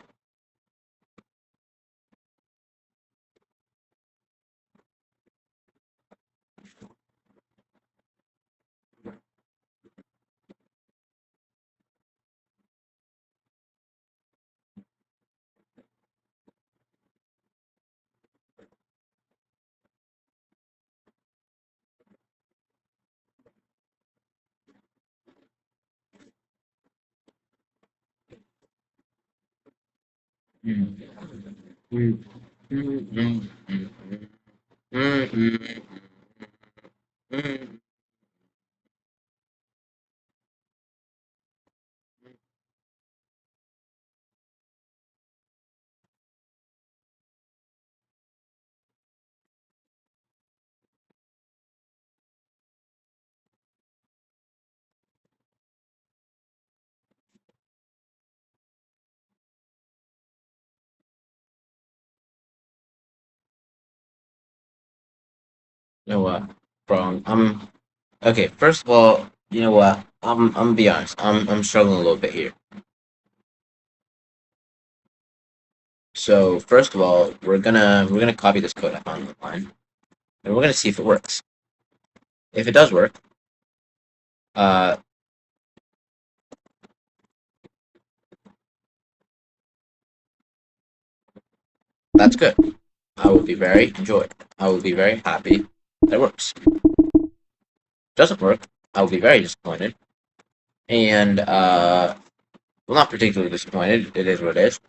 You know what, bro? Okay. First of all, you know what? I'm gonna be honest. I'm struggling a little bit here. So first of all, we're gonna copy this code I found online, and we're gonna see if it works. If it does work, uh, that's good. I will be very enjoyed. I will be very happy that it works. Doesn't work, I will be very disappointed, and well, not particularly disappointed. It is what it is.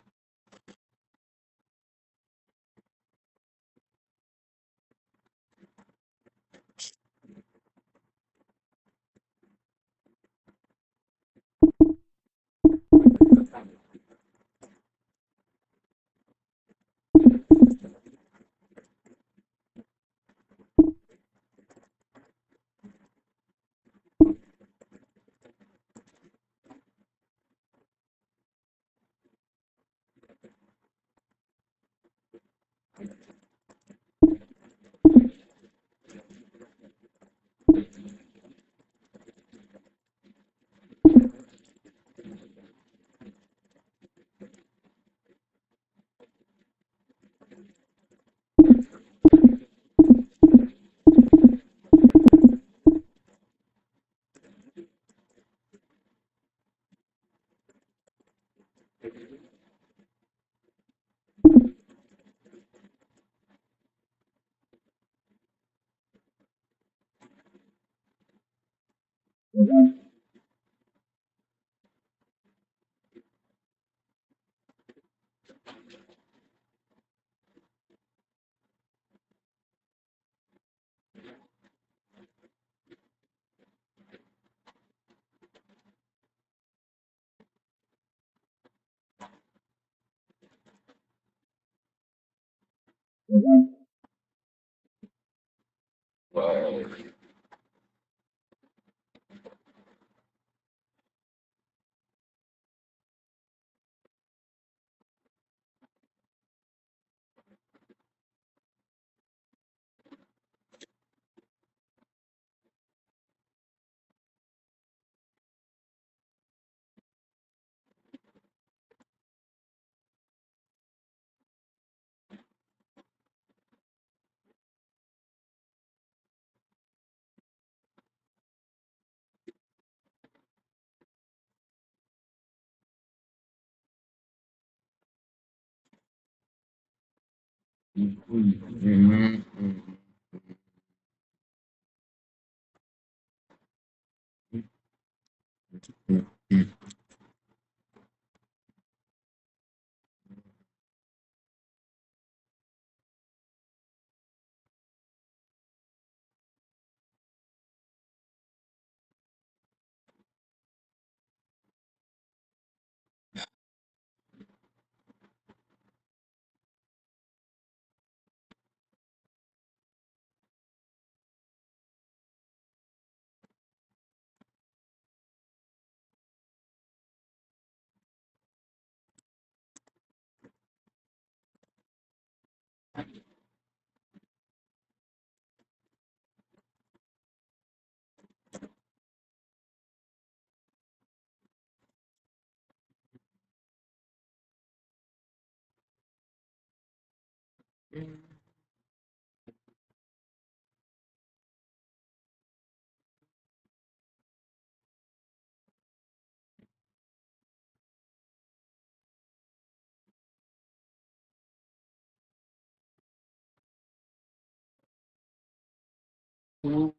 Well,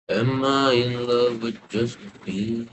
Am I in love with just me?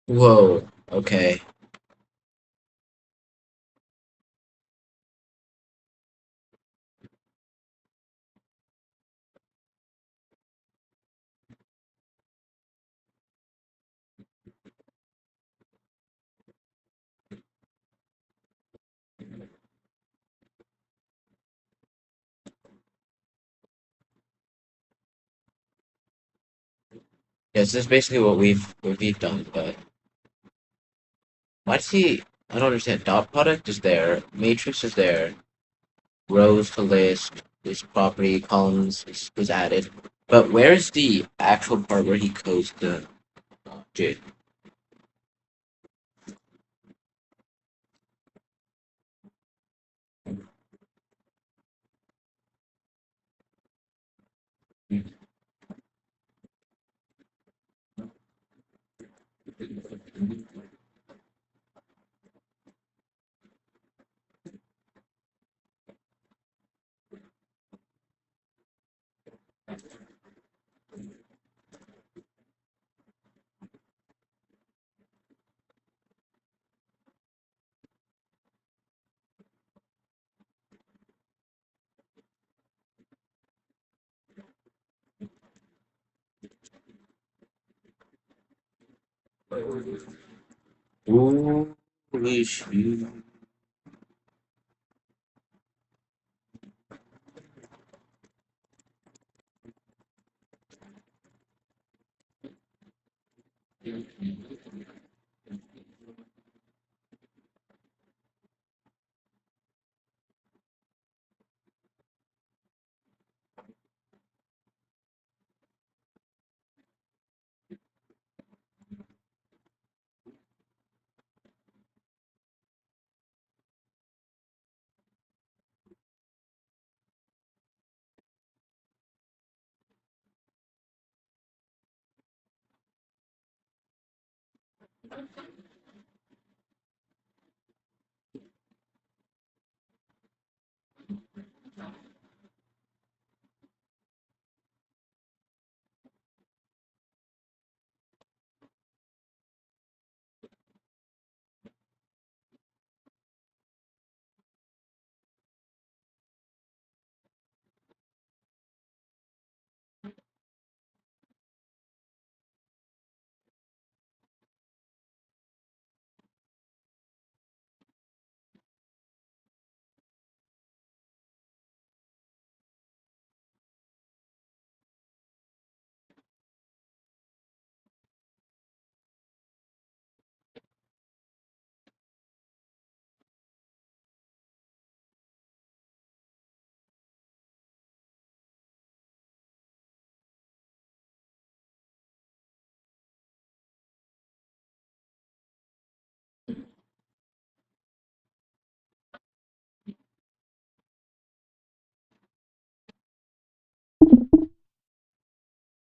Whoa. Okay. Yes, this is basically what we've done, but why does he? I don't understand. Dot product is there. Matrix is there. Rows to list. This property columns is added. But where's the actual part where he codes the object? Foolish you.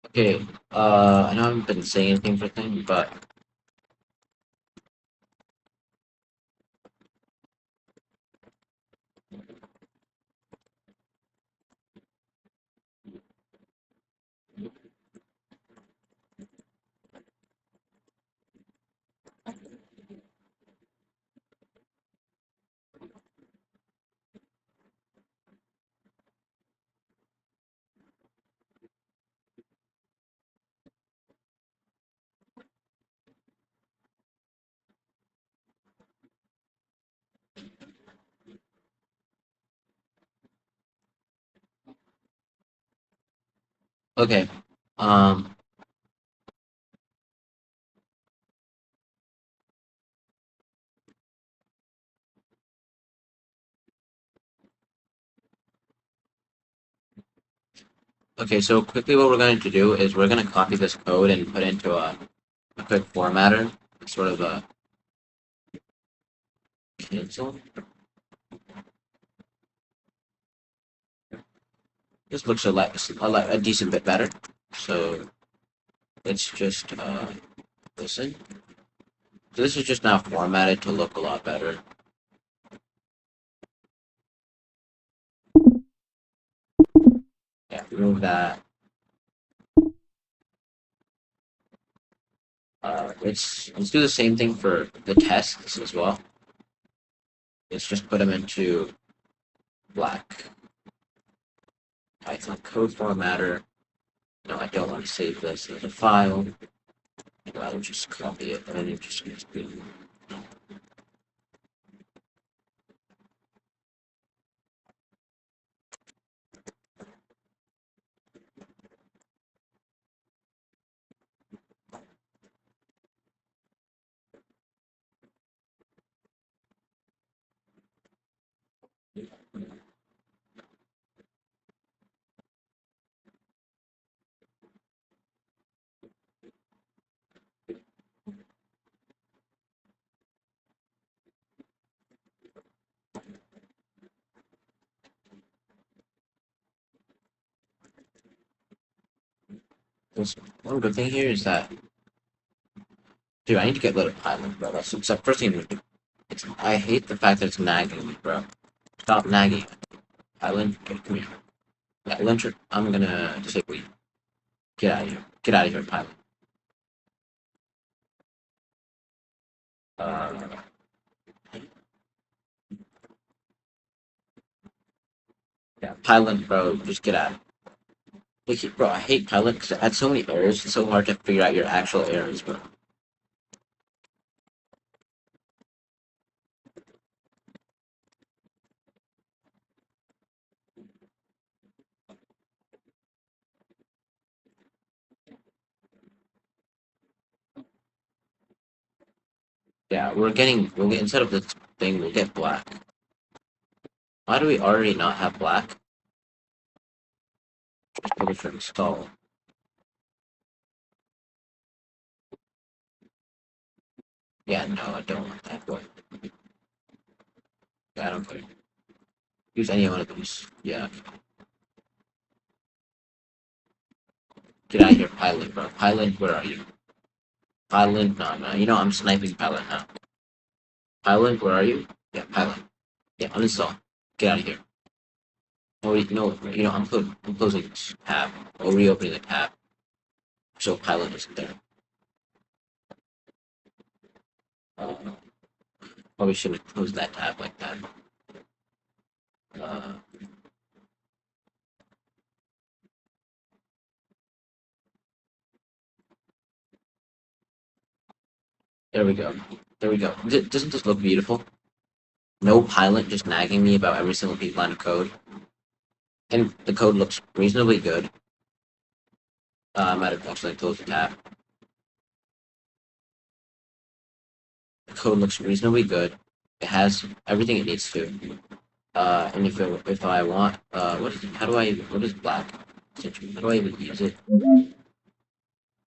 Okay. I know I haven't been saying anything for thing, but Okay. Um. Okay. So quickly, what we're going to do is we're going to copy this code and put it into a quick formatter, sort of a cancel. This looks a decent bit better. So let's just listen. So this is just now formatted to look a lot better. Yeah, remove that. Let's do the same thing for the tests as well. Let's just put them into black. Python code formatter. No, I don't want to save this as a file. I'd rather just copy it and then just one good thing here is that, dude, I need to get rid of Python, bro. That's the first thing I'm gonna do. I hate the fact that it's nagging me, bro. Stop nagging. Python, come here. Yeah, Lyncher, I'm gonna disable you. Get out of here. Get out of here, Python. Uh, yeah, Python, bro, just get out. Like, bro, I hate Python because it adds so many errors. It's so hard to figure out your actual errors, bro. Yeah, we'll get, instead of this thing, we'll get black. Why do we already not have black? Just publish for install. Yeah, no, I don't want that. But yeah, I don't care. Use any one of these. Yeah, get out of here, Pilot, bro. Pilot, where are you? Pilot, no, no. You know I'm sniping Pilot now. Pilot, where are you? Yeah, Pilot. Yeah, uninstall. Get out of here. No, no, I'm closing this tab. Or reopening the tab. So Pilot isn't there. Uh, Probably shouldn't have closed that tab like that. Uh, there we go. There we go. Doesn't this look beautiful? No pilot just nagging me about every single line of code. And the code looks reasonably good. I might have actually closed the tab. The code looks reasonably good. It has everything it needs to. And if I want, how do I, what is black? How do I even use it?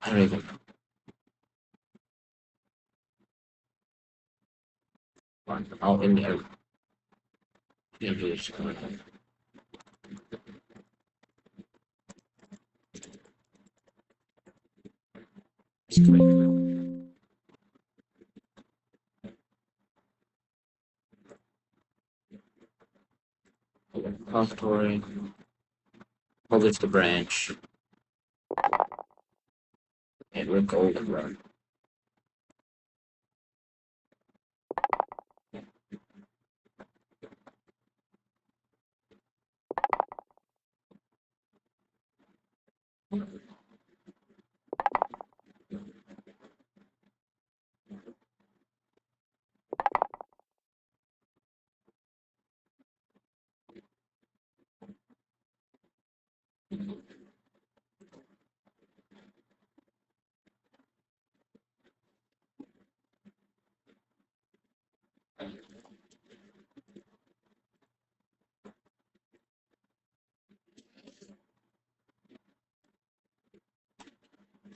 I don't even know. I'll in there. It's great. Repository, publish the branch, and we're golden run.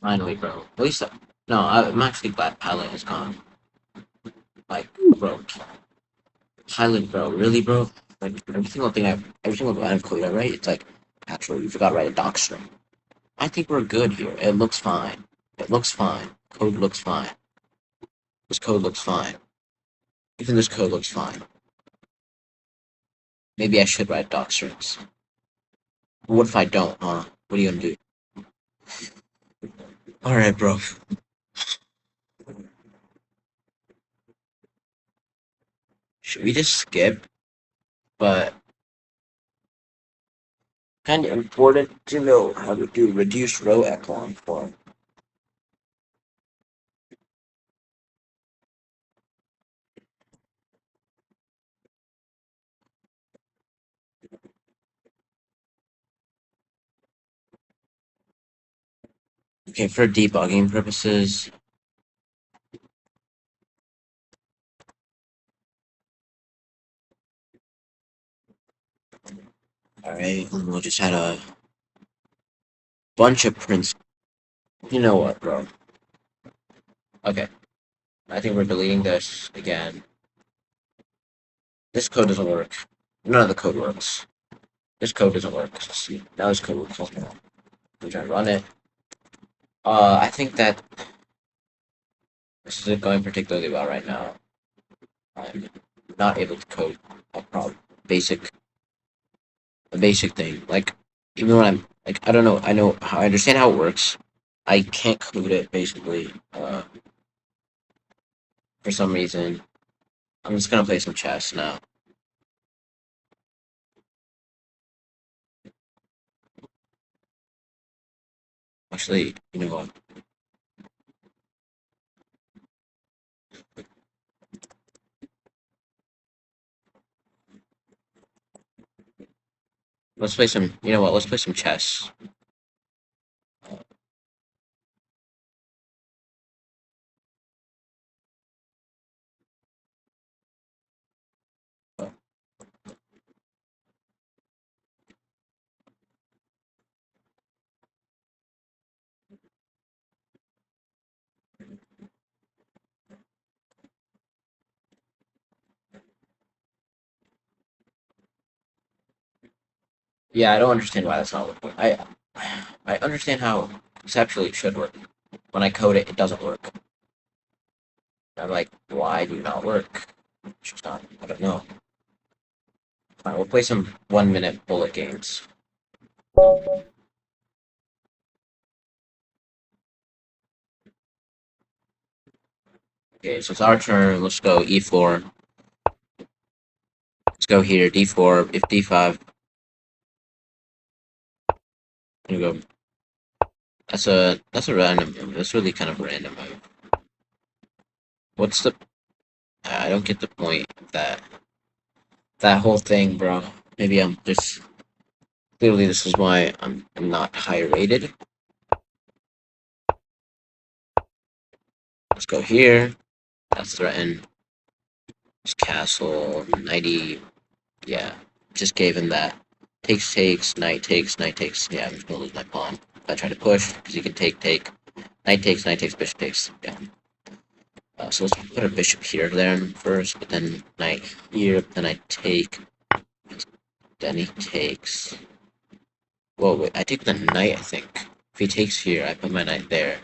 Finally, bro. At least, no, I'm actually glad Pilot is gone. Like, bro, Pilot, bro, really, bro? Like, every single line of code I write, it's like, actually, you forgot to write a doc string. I think we're good here. It looks fine. It looks fine. Code looks fine. This code looks fine. Even this code looks fine. Maybe I should write doc strings. But what if I don't, huh? What are you gonna do? Alright, bro. Should we just skip? But kind of important to know how to do reduced row echelon form. Okay, for debugging purposes, alright, we'll just add a bunch of prints. You know what, bro? Okay, I think we're deleting this again. This code doesn't work. None of the code works. This code doesn't work. See, now this code works. I'm trying to run it. I think that this isn't going particularly well right now. I'm not able to code a problem. A basic thing. Like, even when I'm like, I don't know. I understand how it works. I can't code it basically. For some reason, I'm just gonna play some chess now. Actually, you know what? Let's play some. You know what? Let's play some chess. Yeah, I don't understand why that's not working. I understand how conceptually it should work. When I code it, it doesn't work. I'm like, why do you not work? It's just not. I don't know. Fine, we'll play some 1 minute bullet games. Okay, so it's our turn. Let's go e4. Let's go here, d4. If d5, we go. That's a random move. That's really kind of a random move. What's the? I don't get the point of that whole thing, bro. Maybe I'm just clearly this is why I'm not high rated. Let's go here. That's threatened. This castle 90. Yeah, just gave him that. Takes, knight takes. Yeah, I'm just gonna lose my pawn. If I try to push, because he can take. Knight takes, bishop takes. Yeah. So let's put a bishop here there first, but then knight here, then I take. Then he takes. Whoa, wait, I take the knight, I think. If he takes here, I put my knight there.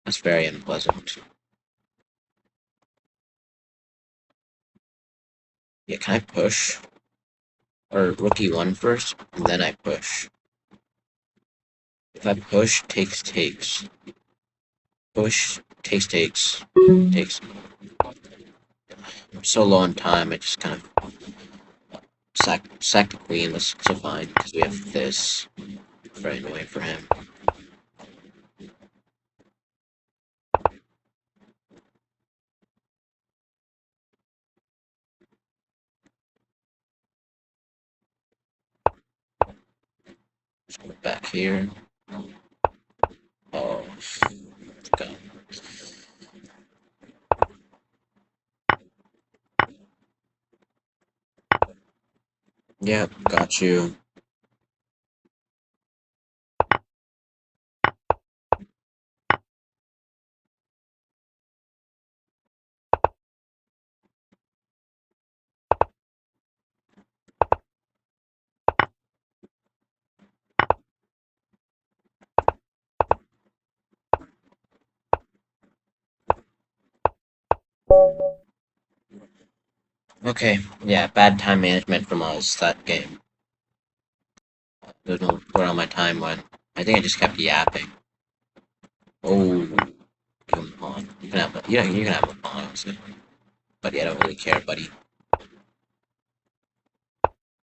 That's very unpleasant. Yeah, can I push? Or rook e1 first, and then I push. If I push, takes. Push, takes. I'm so low on time, I just kind of sack the queen. That's so fine, because we have this. Very annoying for him. Just go back here. Oh, God. Yep, got you. Okay, yeah, bad time management from us that game. Don't know where all my time went. I think I just kept yapping. Oh, come on. You can have you can have a pawn, honestly. But yeah, I don't really care, buddy.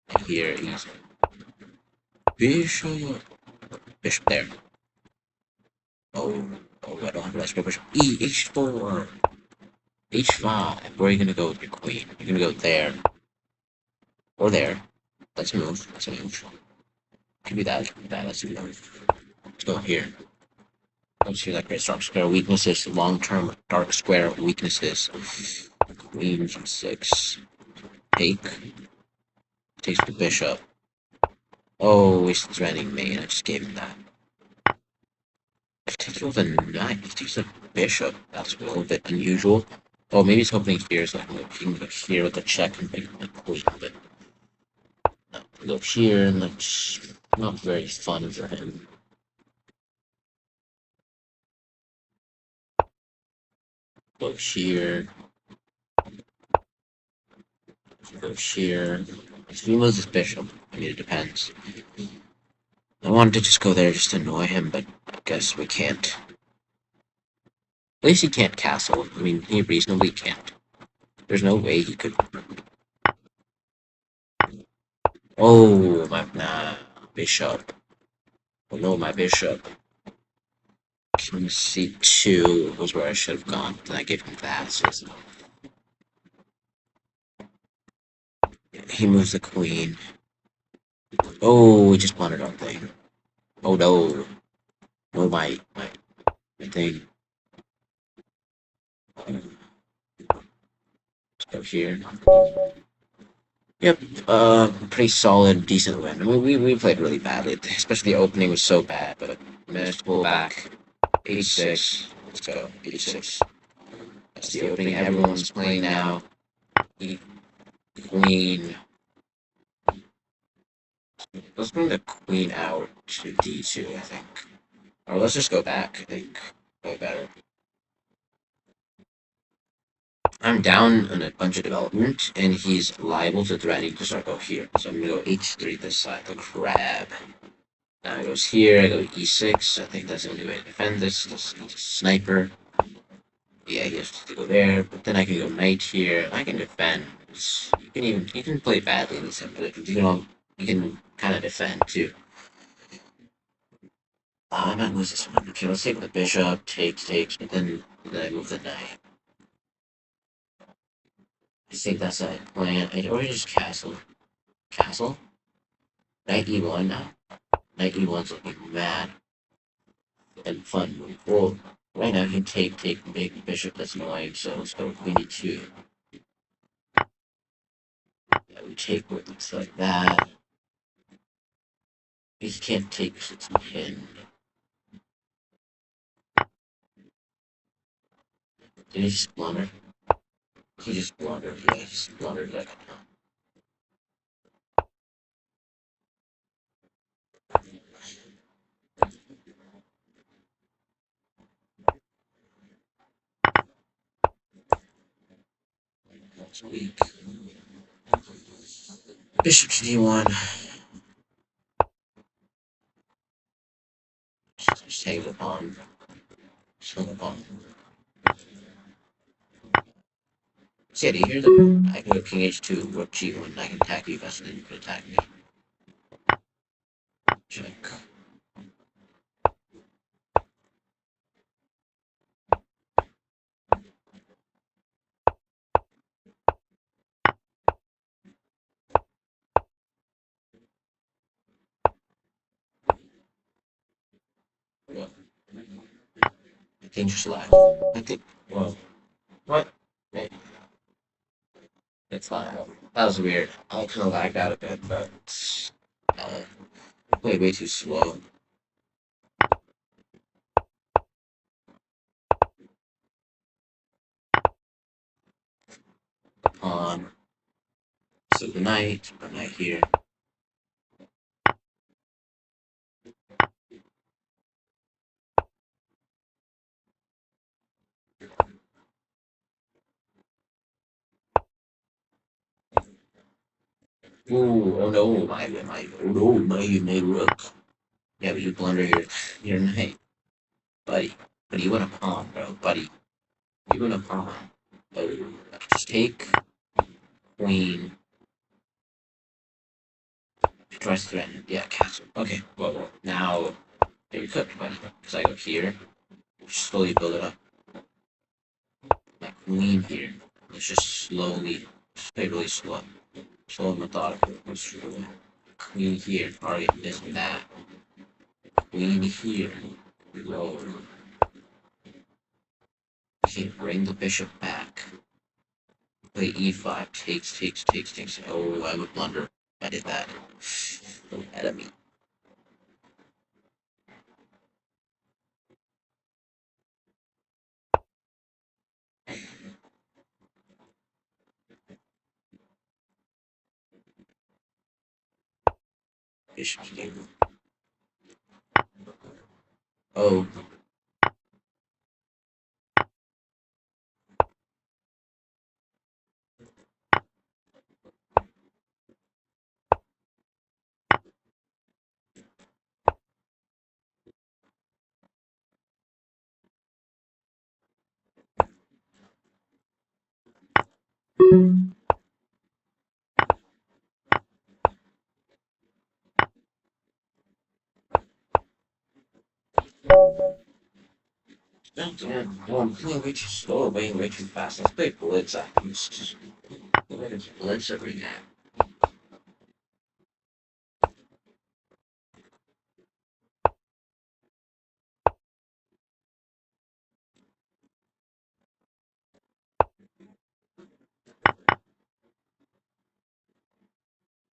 And here he's Bishop. Bishop there. Oh, oh, I don't have less bishop. H4. H5. Where are you gonna go with your queen? You're gonna go there. Or there. Let's move. Let's move. Can do that. Can do that. Let's do that. Let's go here. Let's see that great dark square weaknesses. Long-term dark square weaknesses. Queen G6. Take. Takes the bishop. Oh, he's threatening me, and I just gave him that. If takes with a knight, if takes a bishop, that's a little bit unusual. Oh, maybe he's hoping here, so he can go here with the check and pick the queen, but no, go here, and that's not very fun for him. Go here, go here. If he moves his bishop, I mean, it depends. I wanted to just go there just to annoy him, but I guess we can't. At least he can't castle. I mean, he reasonably can't. There's no way he could. Oh, nah, bishop. Oh no, my bishop. King C2 was where I should have gone. Then I gave him that. So he moves the queen. Oh, we just blundered our thing. Oh no. Oh my thing. Let's go here. Yep, pretty solid, decent win. I mean, we played really badly, especially the opening was so bad, but managed to pull back. H6. Let's go. H6. That's the opening everyone's playing now. Queen. Let's bring the queen out to D2, I think. Or let's just go back, I think. Way better. I'm down on a bunch of development, and he's liable to threatening to start go here. So I'm gonna go H3 this side, the crab. Now it goes here, I go E6. I think that's the only way to defend this. Just need a sniper. Yeah, he has to go there, but then I can go knight here. I can defend. You can play badly in this but you can kind of defend too. I might lose this one. Okay, let's take the bishop, takes, but then I move the knight. I think that's a plan. Or just castle. Castle? Knight E1 now. Knight E1's looking mad and fun. Well, right now he can take big bishop, that's annoying, so let's go queen E2. Yeah, we take with looks like that. He can't take because it's pinned. Did he just blunder? He just blundered, yeah, he just blundered like that's weak. Bishop to D1. Just take the pawn. Show the pawn. See, do you hear that? I can go king H2, rook G1, I can attack you faster than you can attack me. Check. Well, I think just lag. I think, well, what? Maybe. It's fine. That was weird. I kind of lagged out a bit, but way too slow. Pawn. So the knight here. Ooh, oh no, my rook. Yeah, but you blunder your knight. Buddy. Buddy, you want a pawn, bro. Buddy, you want a pawn. Oh, just take queen. Tries to threaten. Yeah, castle. Okay, well, now you're cooked, buddy. Because I go here. Just slowly build it up. My queen here. Let's just slowly, play really slow. Slow and methodical. Queen here. Target this and that. Queen here. Low. Okay, bring the bishop back. Play e5. Takes. Oh, I would blunder. I did that. Enemy. Bishop's game. Oh, no, I'm playing way too slow, playing way too fast. Let's play Blitz at least. Let's Blitz every game.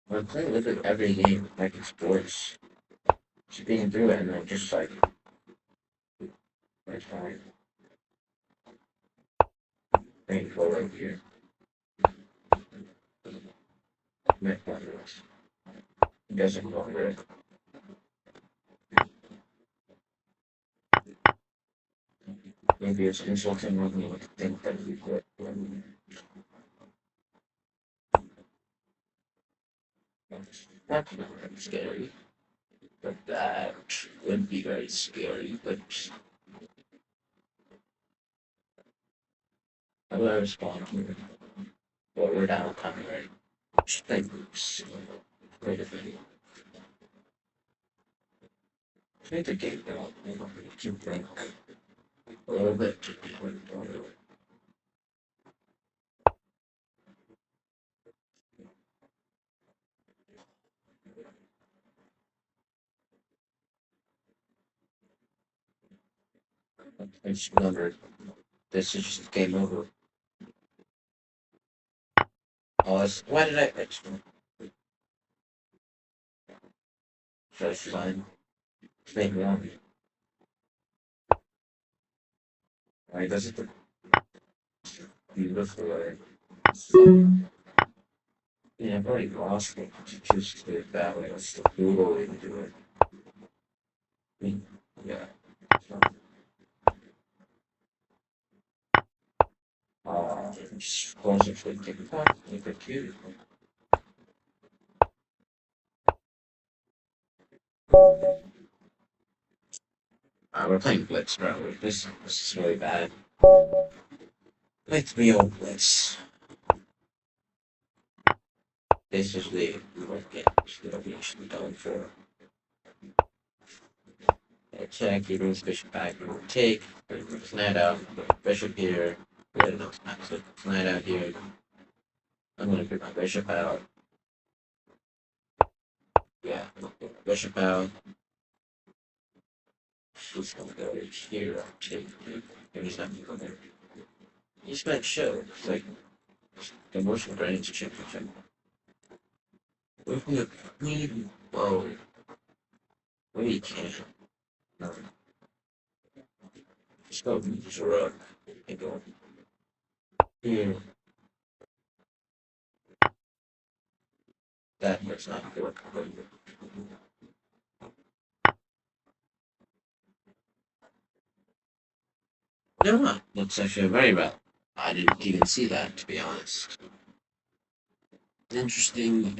I'm playing literally every game, like in sports. Just being through it and then just like, it's fine. Playing forward here. Make progress. Doesn't go good. Maybe it's insulting of me to think that you quit. That's not very scary. But that would be very scary. But how do I respond here? Well, we're down time, right? Just play groups. Wait a minute. Play the game now. Keep think a little bit. I just remembered. This is just game over. Oh, why did I fix it? That's fine. Make one. Why does it beautiful way? Yeah, I've already lost it. Just do it that way. That's the brutal way to do it. I mean, yeah. Just concentrate, take it back, make it cute. We're playing Blitz, bro. This is really bad. Let's be on Blitz. This is the games that we actually going for. Check, you lose bishop back, take, knight out, bishop here. I don't know, knight out here. I'm gonna pick my bishop out. Yeah, bishop out. He's gonna go here, take, and he's not gonna go there. He's gonna show, it's like, the motion brains championship. We're gonna queen, whoa, we can't. No. Just go use a rook and go here. That was not good. No, that's actually very well. I didn't even see that, to be honest. Interesting.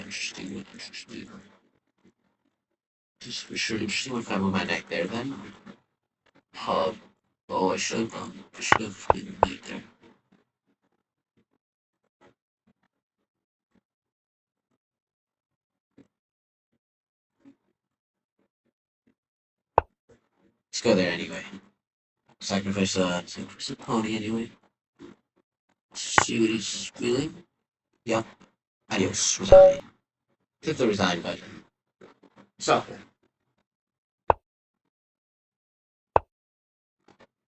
Just for sure interesting if I move my knight there then. Hub. Oh, I should have been knight there. Let's go there anyway. Sacrifice a pony anyway. See what he's feeling. Yep. Adios. Resign. Click the resign button. So,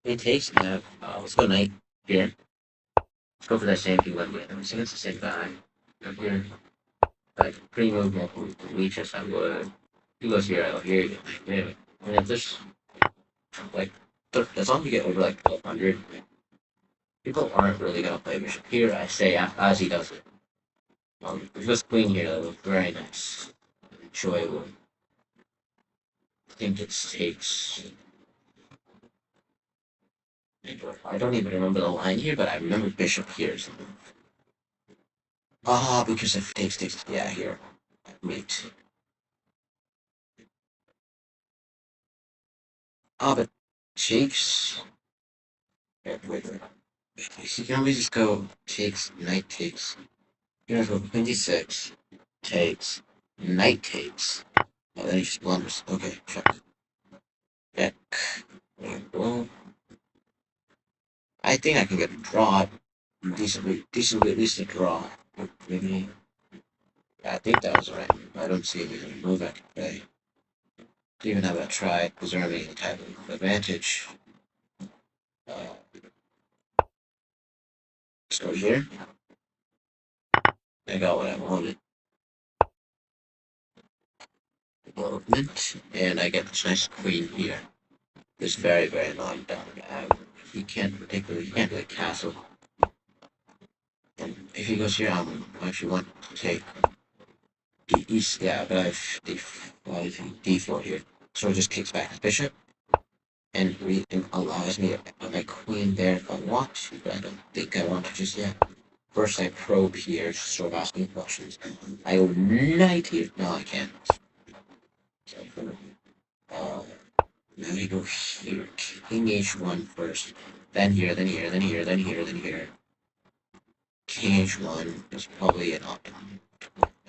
it takes let's go knight here. Let's go for that same thing like with him. So it's the same guy. Up here. Like pretty movement we just I would. He goes here, I'll hear you. Anyway. And if this like as long as you get over like 1200, people aren't really gonna play bishop here, I say as he does it. If he goes queen here, that would look very nice. Enjoyable. I think it takes I don't even remember the line here, but I remember bishop here. Ah, because if takes, yeah, here. Mate. Ah, but takes. Wait. You can always just go takes, knight takes. You can go queen d6, takes, knight takes. Oh, then he just blunders. Okay, check. Check. Well, I think I can get a draw. Decently, at least a draw. Maybe. Yeah, I think that was right. I don't see any move I can play. Don't even have a try preserving any type of advantage. Let's go here. I got what I wanted. Development, and I get this nice queen here. This very knocked down guy. He can't really castle. And if he goes here, I actually want to take the east. Yeah, but I've d4 here, so it just kicks back his bishop. And allows me to put my queen there if I want to, but I don't think I want to just yet. First, I probe here, just sort of asking questions. I go knight here. No, I can't. Now I go here. King h1 first. Then here. King h1 is probably an optimum.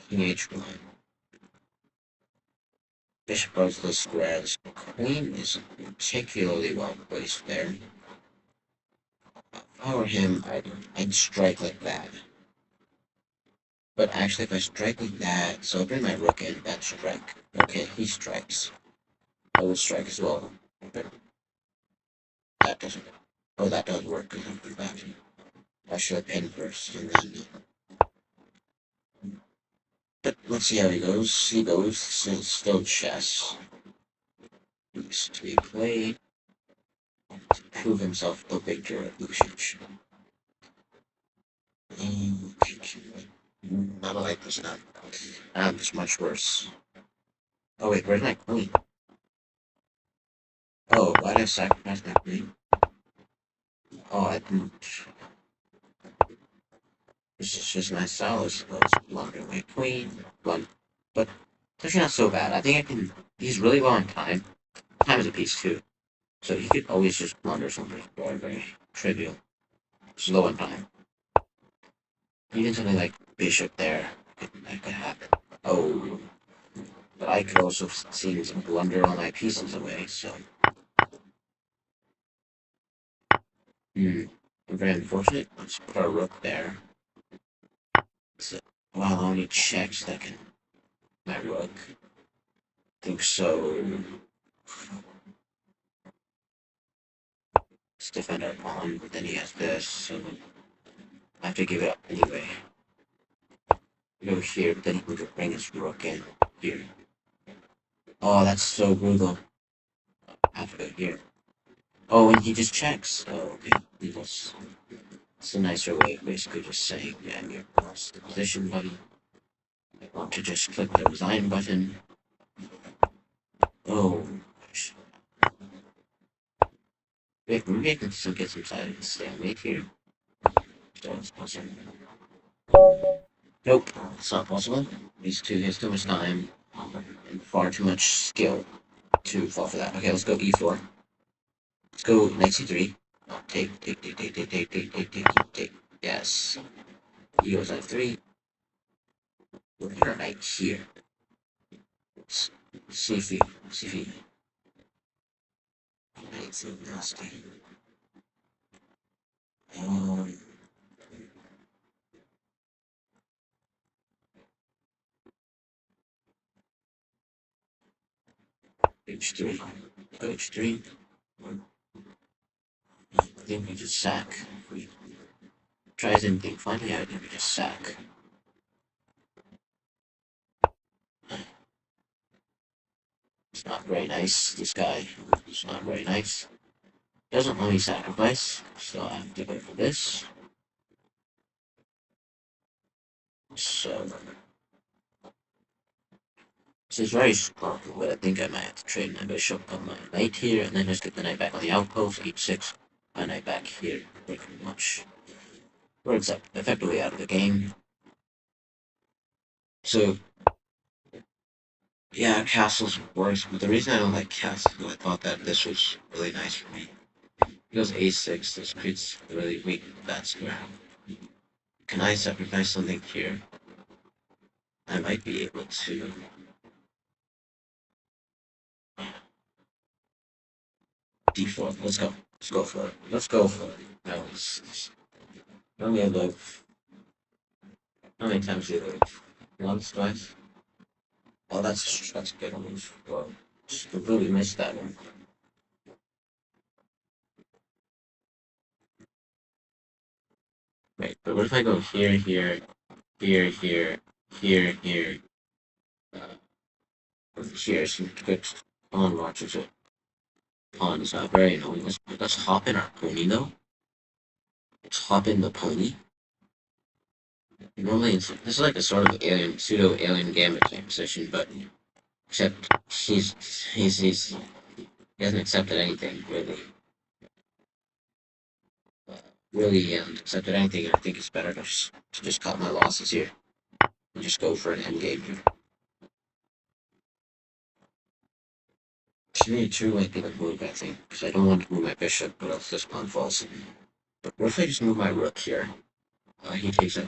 King h1. Bishop goes to the square. The queen is particularly well placed there. If I were him, I'd strike like that. But actually, if I strike like that, so I bring my rook in, that strike. Okay, he strikes. I will strike as well. But that doesn't. Oh, that does work. I should have pinned first, and then. But let's see how he goes. He goes still chess. Needs to be played to prove himself the victor at Lucic. I don't like this now. It's much worse. Oh wait, where's my queen? Oh, why did I sacrifice my queen? Oh, I didn't. This is just my style, I suppose. Blunder my queen. But it's actually not so bad. I think I can. He's really low on time. Time is a piece too. So he could always just blunder something very trivial. It's low on time. Even something like bishop there, that could happen. Oh, but I could also seem to blunder all my pieces away, so. Very unfortunate. Let's put our rook there. So, wow, how many checks that can. My rook. I think so. Let's defend our pawn, but then he has this, so I have to give it up anyway. Go here, but then he can bring his rook in here. Oh, that's so brutal. I have to go here. Oh, and he just checks. Oh, okay. It's a nicer way of basically just saying, yeah, you're lost the position, buddy. I want to just click the resign button. Oh, wait, maybe I can still get some side of the stalemate here. So it's possible. Nope, it's not possible. These two has too much time and far too much skill to fall for that. Okay, let's go e4. Let's go knight c3. Oh, take. Yes. E goes f3. We're gonna knight here. C3. C3. Knight so nasty. Um, h3. Go h3. I think we just sack. If we tries anything funny, I think we just sack. It's not very nice, this guy. It's not very nice. Doesn't let me sacrifice, so I have to go for this. So, this is very strong, but I think I might have to trade my bishop on my knight here, and then just get the knight back on the outpost, h6, my knight back here, pretty much. We're effectively out of the game. So, yeah, castles works, but the reason I don't like castles is I thought that this was really nice for me. He goes a6, this creates a really weak bad square. Can I sacrifice something here? I might be able to. D4, let's go. Let's go for it. Let's go for it. That was. Only live. How many times do you live? Once, twice? Oh, that's a good move. Well, just completely missed that one. Wait, but what if I go here, here, here, here, here, some good pawn watches it. Pawn is not very annoying. Let's hop in our pony though. Let's hop in the pony. Normally, this is like a sort of alien, pseudo alien gambit type position, but except he hasn't accepted anything really. Really, he hasn't accepted anything. And I think it's better to just cut my losses here and just go for an end game here. King two might be the move, I think, because I don't want to move my bishop, but else this pawn falls. But what if I just move my rook here? He takes it.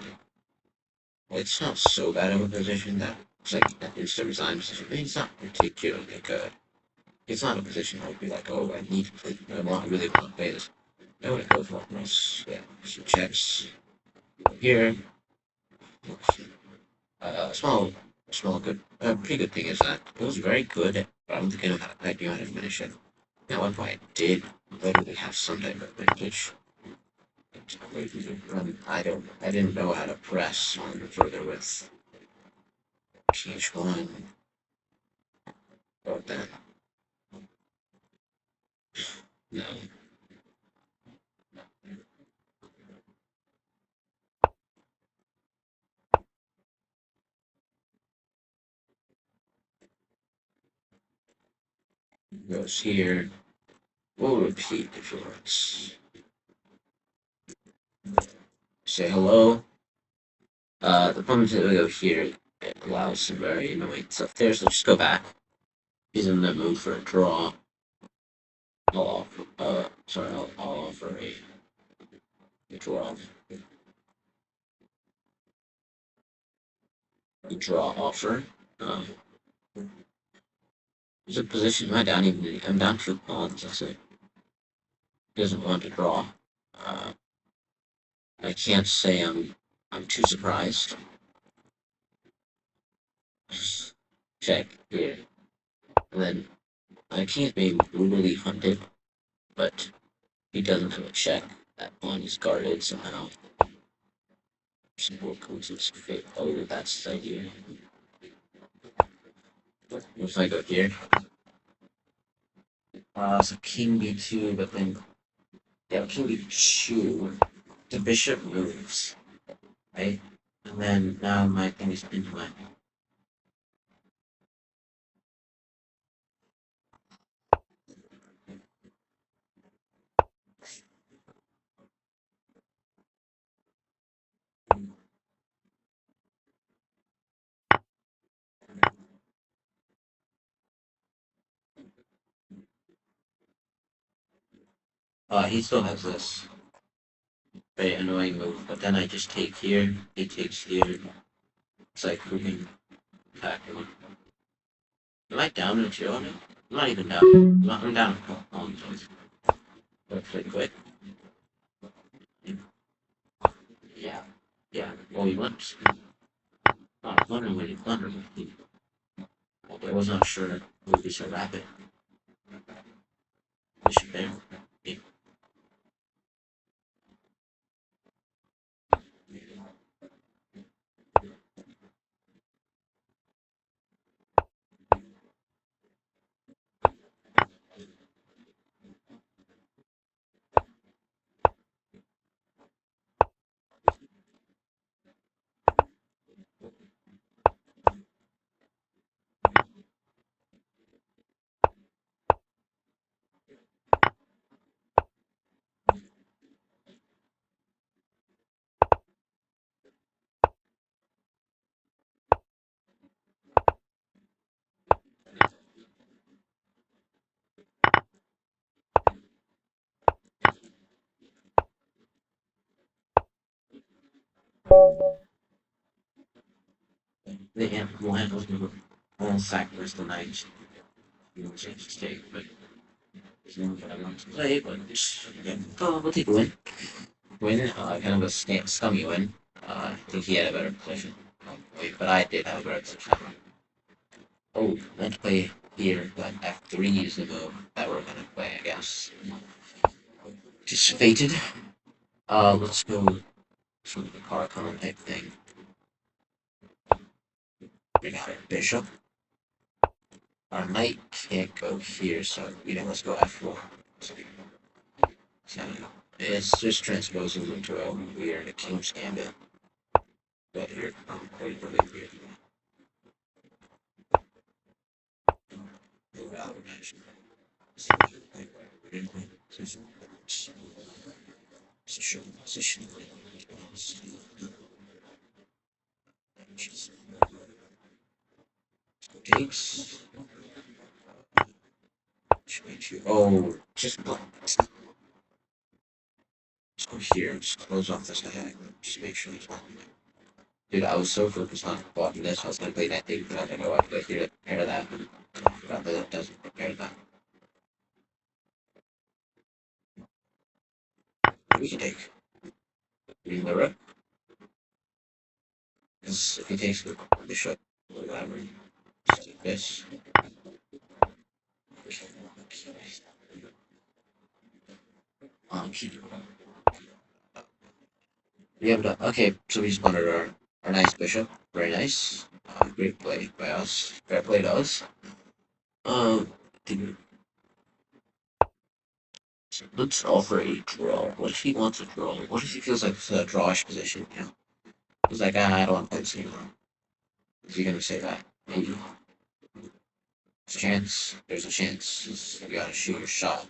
It's not so bad of a position that it's like an instant resign position. I mean, it's not particularly good. It's not a position I would be like, oh, I need to play. I really want to play this. I would go for this. Yeah, some checks here. Pretty good thing is that it was very good, but I don't think I know I knew how to finish it. At one point, I did literally have some type of advantage. I didn't know how to press on further with PH1, but then, no. Goes here. We'll repeat if it works. Say hello. The problem is that we go here. It allows some very annoying stuff there, so just go back. He's in the mood for a draw. I'll offer, I'll offer a draw. A draw offer. There's a position. Am I down even? I'm down 2 pawns. That's it. He doesn't want to draw. Uh, I can't say I'm too surprised. Check here. And then my king is being brutally hunted, but he doesn't have a check. That pawn is guarded somehow. Simple coincidence fate. Oh, that's the idea. What if I go here? So king b2, but then yeah, king b2. The bishop moves, right? And then now my thing is into my He still has this very annoying move, but then I just take here, he takes here. It's like freaking attack him. Am I down in 2 on it? I'm not even down. I'm down on choice. But pretty quick. Yeah. Yeah. Well, he went. I was wondering when he thundered. I was not sure it would be so rapid. Bishop there. Yeah. The ample hand was never all sacrificed the knight. You know, change the state, but there's no what I want to play, but yeah. Oh, we'll take a win. Win, kind of a scummy win. I think he had a better position. But I did have a better position. Oh, let's play here, but F3 is the move that we're gonna play, I guess. Just fated. Let's go some of the Carcon type thing. We got our bishop. Our knight can't go here, so let's go F4. So it's just transposing into a weird king's gambit. But here, quite really weird. Position. Takes. Oh, just go here. Just close off this guy. Just make sure he's not. Dude, I was so focused on blocking this. I was gonna play that thing, but I didn't know I could here to prepare that. Forgot that it doesn't prepare that. We can take. Reading the rook. Because if he takes the bishop, whatever. Just take this. Keep. We have done. Okay, so we just wanted our nice bishop. Very nice. Great play by us. Fair play to us. Um, let's offer a draw. What if he wants a draw? What if he feels like it's a drawish position? He's like, I don't want to play this anymore. Is he gonna say that? Maybe. There's a chance. There's a chance. You gotta shoot your shot.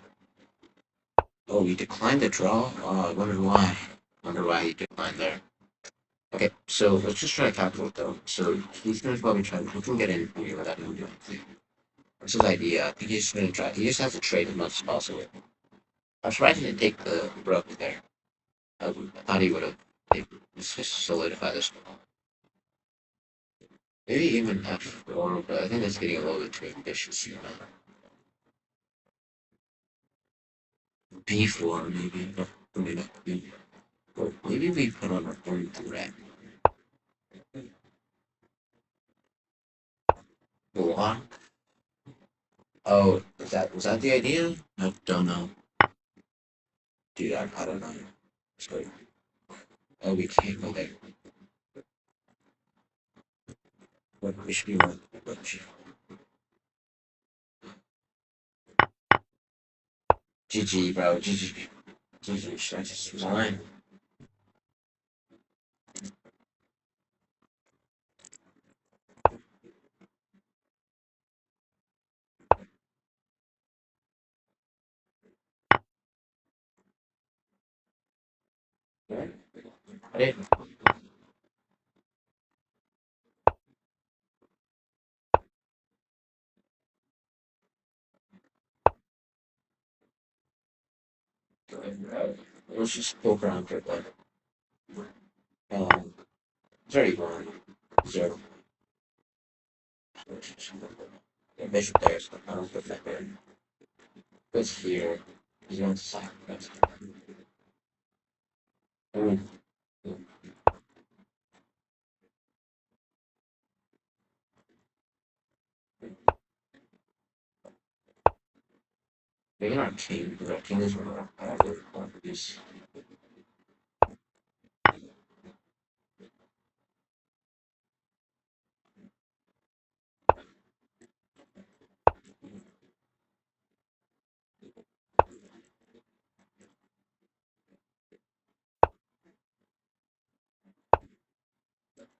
Oh, he declined the draw? Oh, I wonder why. Wonder why he declined there. Okay, so let's just try to calculate though. So he's gonna probably try. We can get in here without even doing anything. What's his idea? I think he's just gonna try. He just has to trade as much as possible. I'm surprised he didn't take the rook there. I thought he would have. Just solidify this. Maybe even F4, but I think that's getting a little bit too ambitious here. B4, maybe. Maybe we put on our own threat. Block. Oh, was that the idea? I don't know. Dude, I don't know. Sorry. Oh, we can't go there. What we should be one. GG, bro. GG. GG. Should I just resign? Hey. Let's just poke around for a bit. Very boring. Zero. Yeah, bishop there, so I don't put that there. Goes here. He's going to sacrifice. Ooh. Maybe not king, because our king is more this.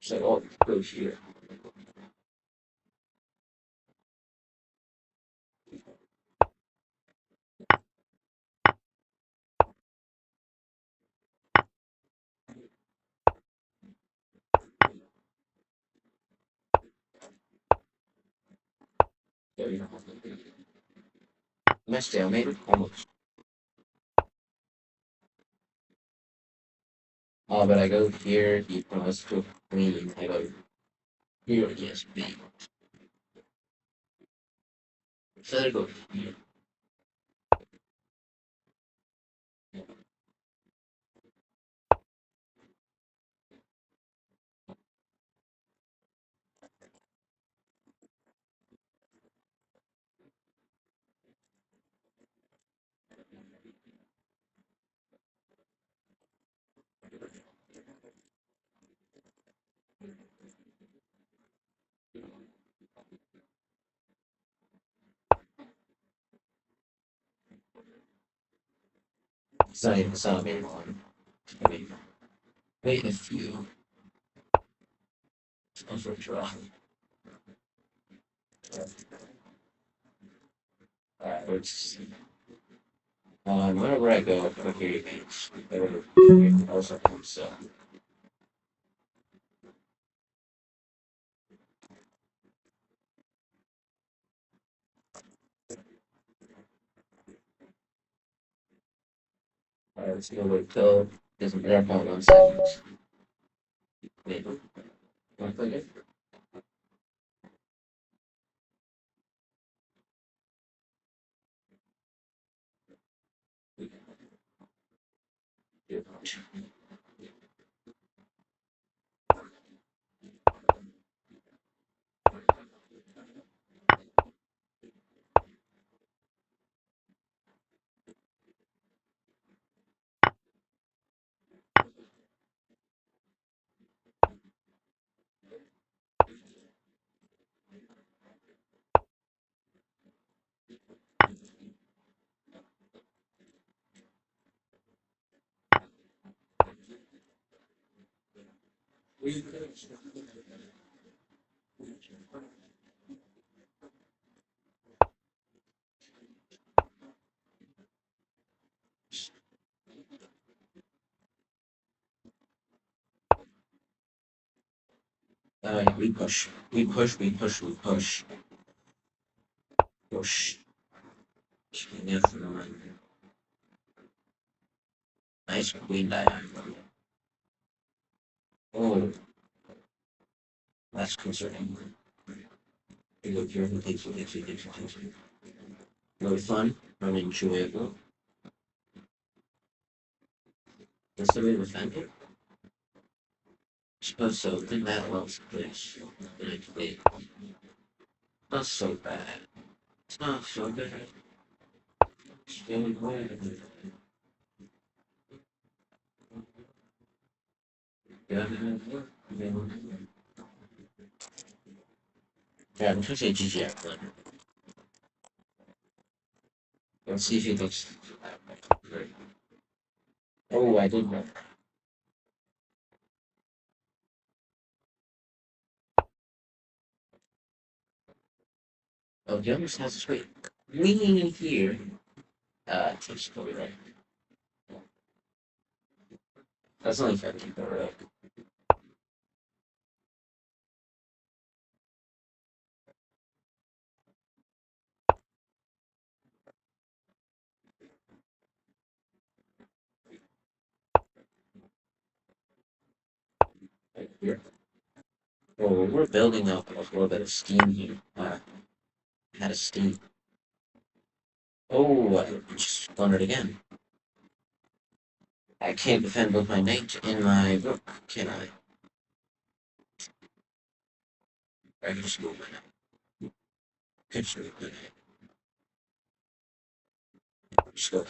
So, oh, goes here. There you go. My stalemate, almost. Oh, but I go here, he promotes to queen, I go here, yes, B. So I go here. It's not very long. I mean, wait a few. For draw. Alright, let's see. Wherever I go, I hear you guys. Also comes up. Alright, let's go with code. Doesn't matter about 1 second. Wait, wanna play it? We push. We push, we push, we push. Push. Nice queen diagonal. Oh, that's concerning. We go here and takes it. No fun, unenjoyable. That's the way to defend it. Suppose so, then that loves place. Not so bad. It's not so bad. Still good. Yeah, yeah, I'm just say GG. Let's see if he looks. Oh, I did not. Oh, the other has a straight. Leaning in here. Takes probably right. That's only 50, but right. Well, we're building up a little bit of steam here. Had a steam. Oh, I just wondered again. I can't defend both my knight and my rook, can I? I can just move my knight. Can just move my knight. Just go.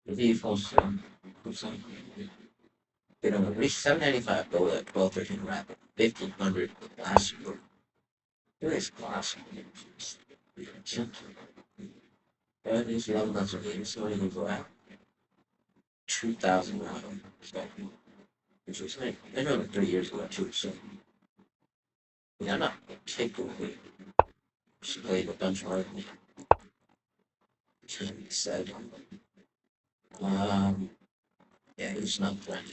Vehicles, you know, reach 795 gold at 1213 rapid, 1500 last year. There is class. That is 11 months of game, so you go out 2,000 which was like, I know like 3 years ago too, so yeah, I'm not particularly just played a bunch more than he said. Um, yeah, he's not playing.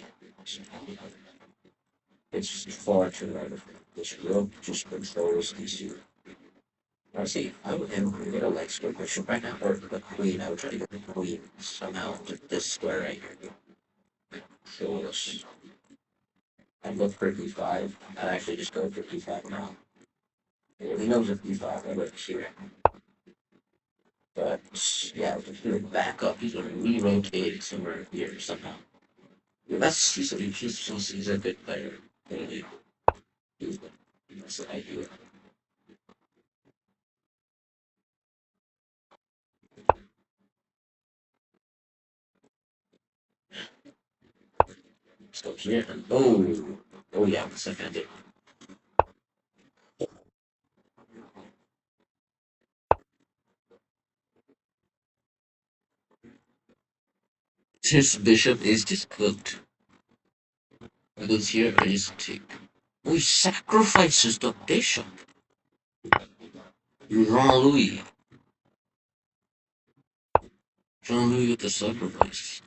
It's just far too out of this rook just controls these two. I see, I would have get a leg square bishop right now, or the queen. I would try to get the queen somehow to this square right here. So this. I'd go for d5. I'd actually just go for d5 now. He knows if d5, I would here. But yeah, if you back up, he's gonna re-rotate somewhere here somehow. Yeah, he's a good player. Really. That's the idea. Let's go here and oh yeah, 1 second I did. This bishop is just cooked. Because here I just take. We sacrifices the bishop. Jean-Louis. Jean-Louis with the sacrifice.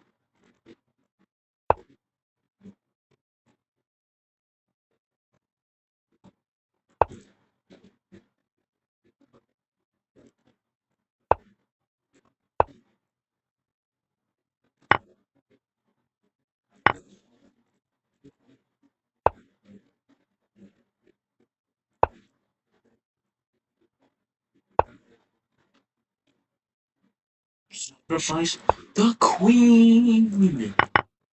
Sacrifice the queen.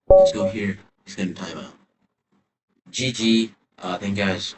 Let's go here. He's gonna time out. GG. Thank you guys.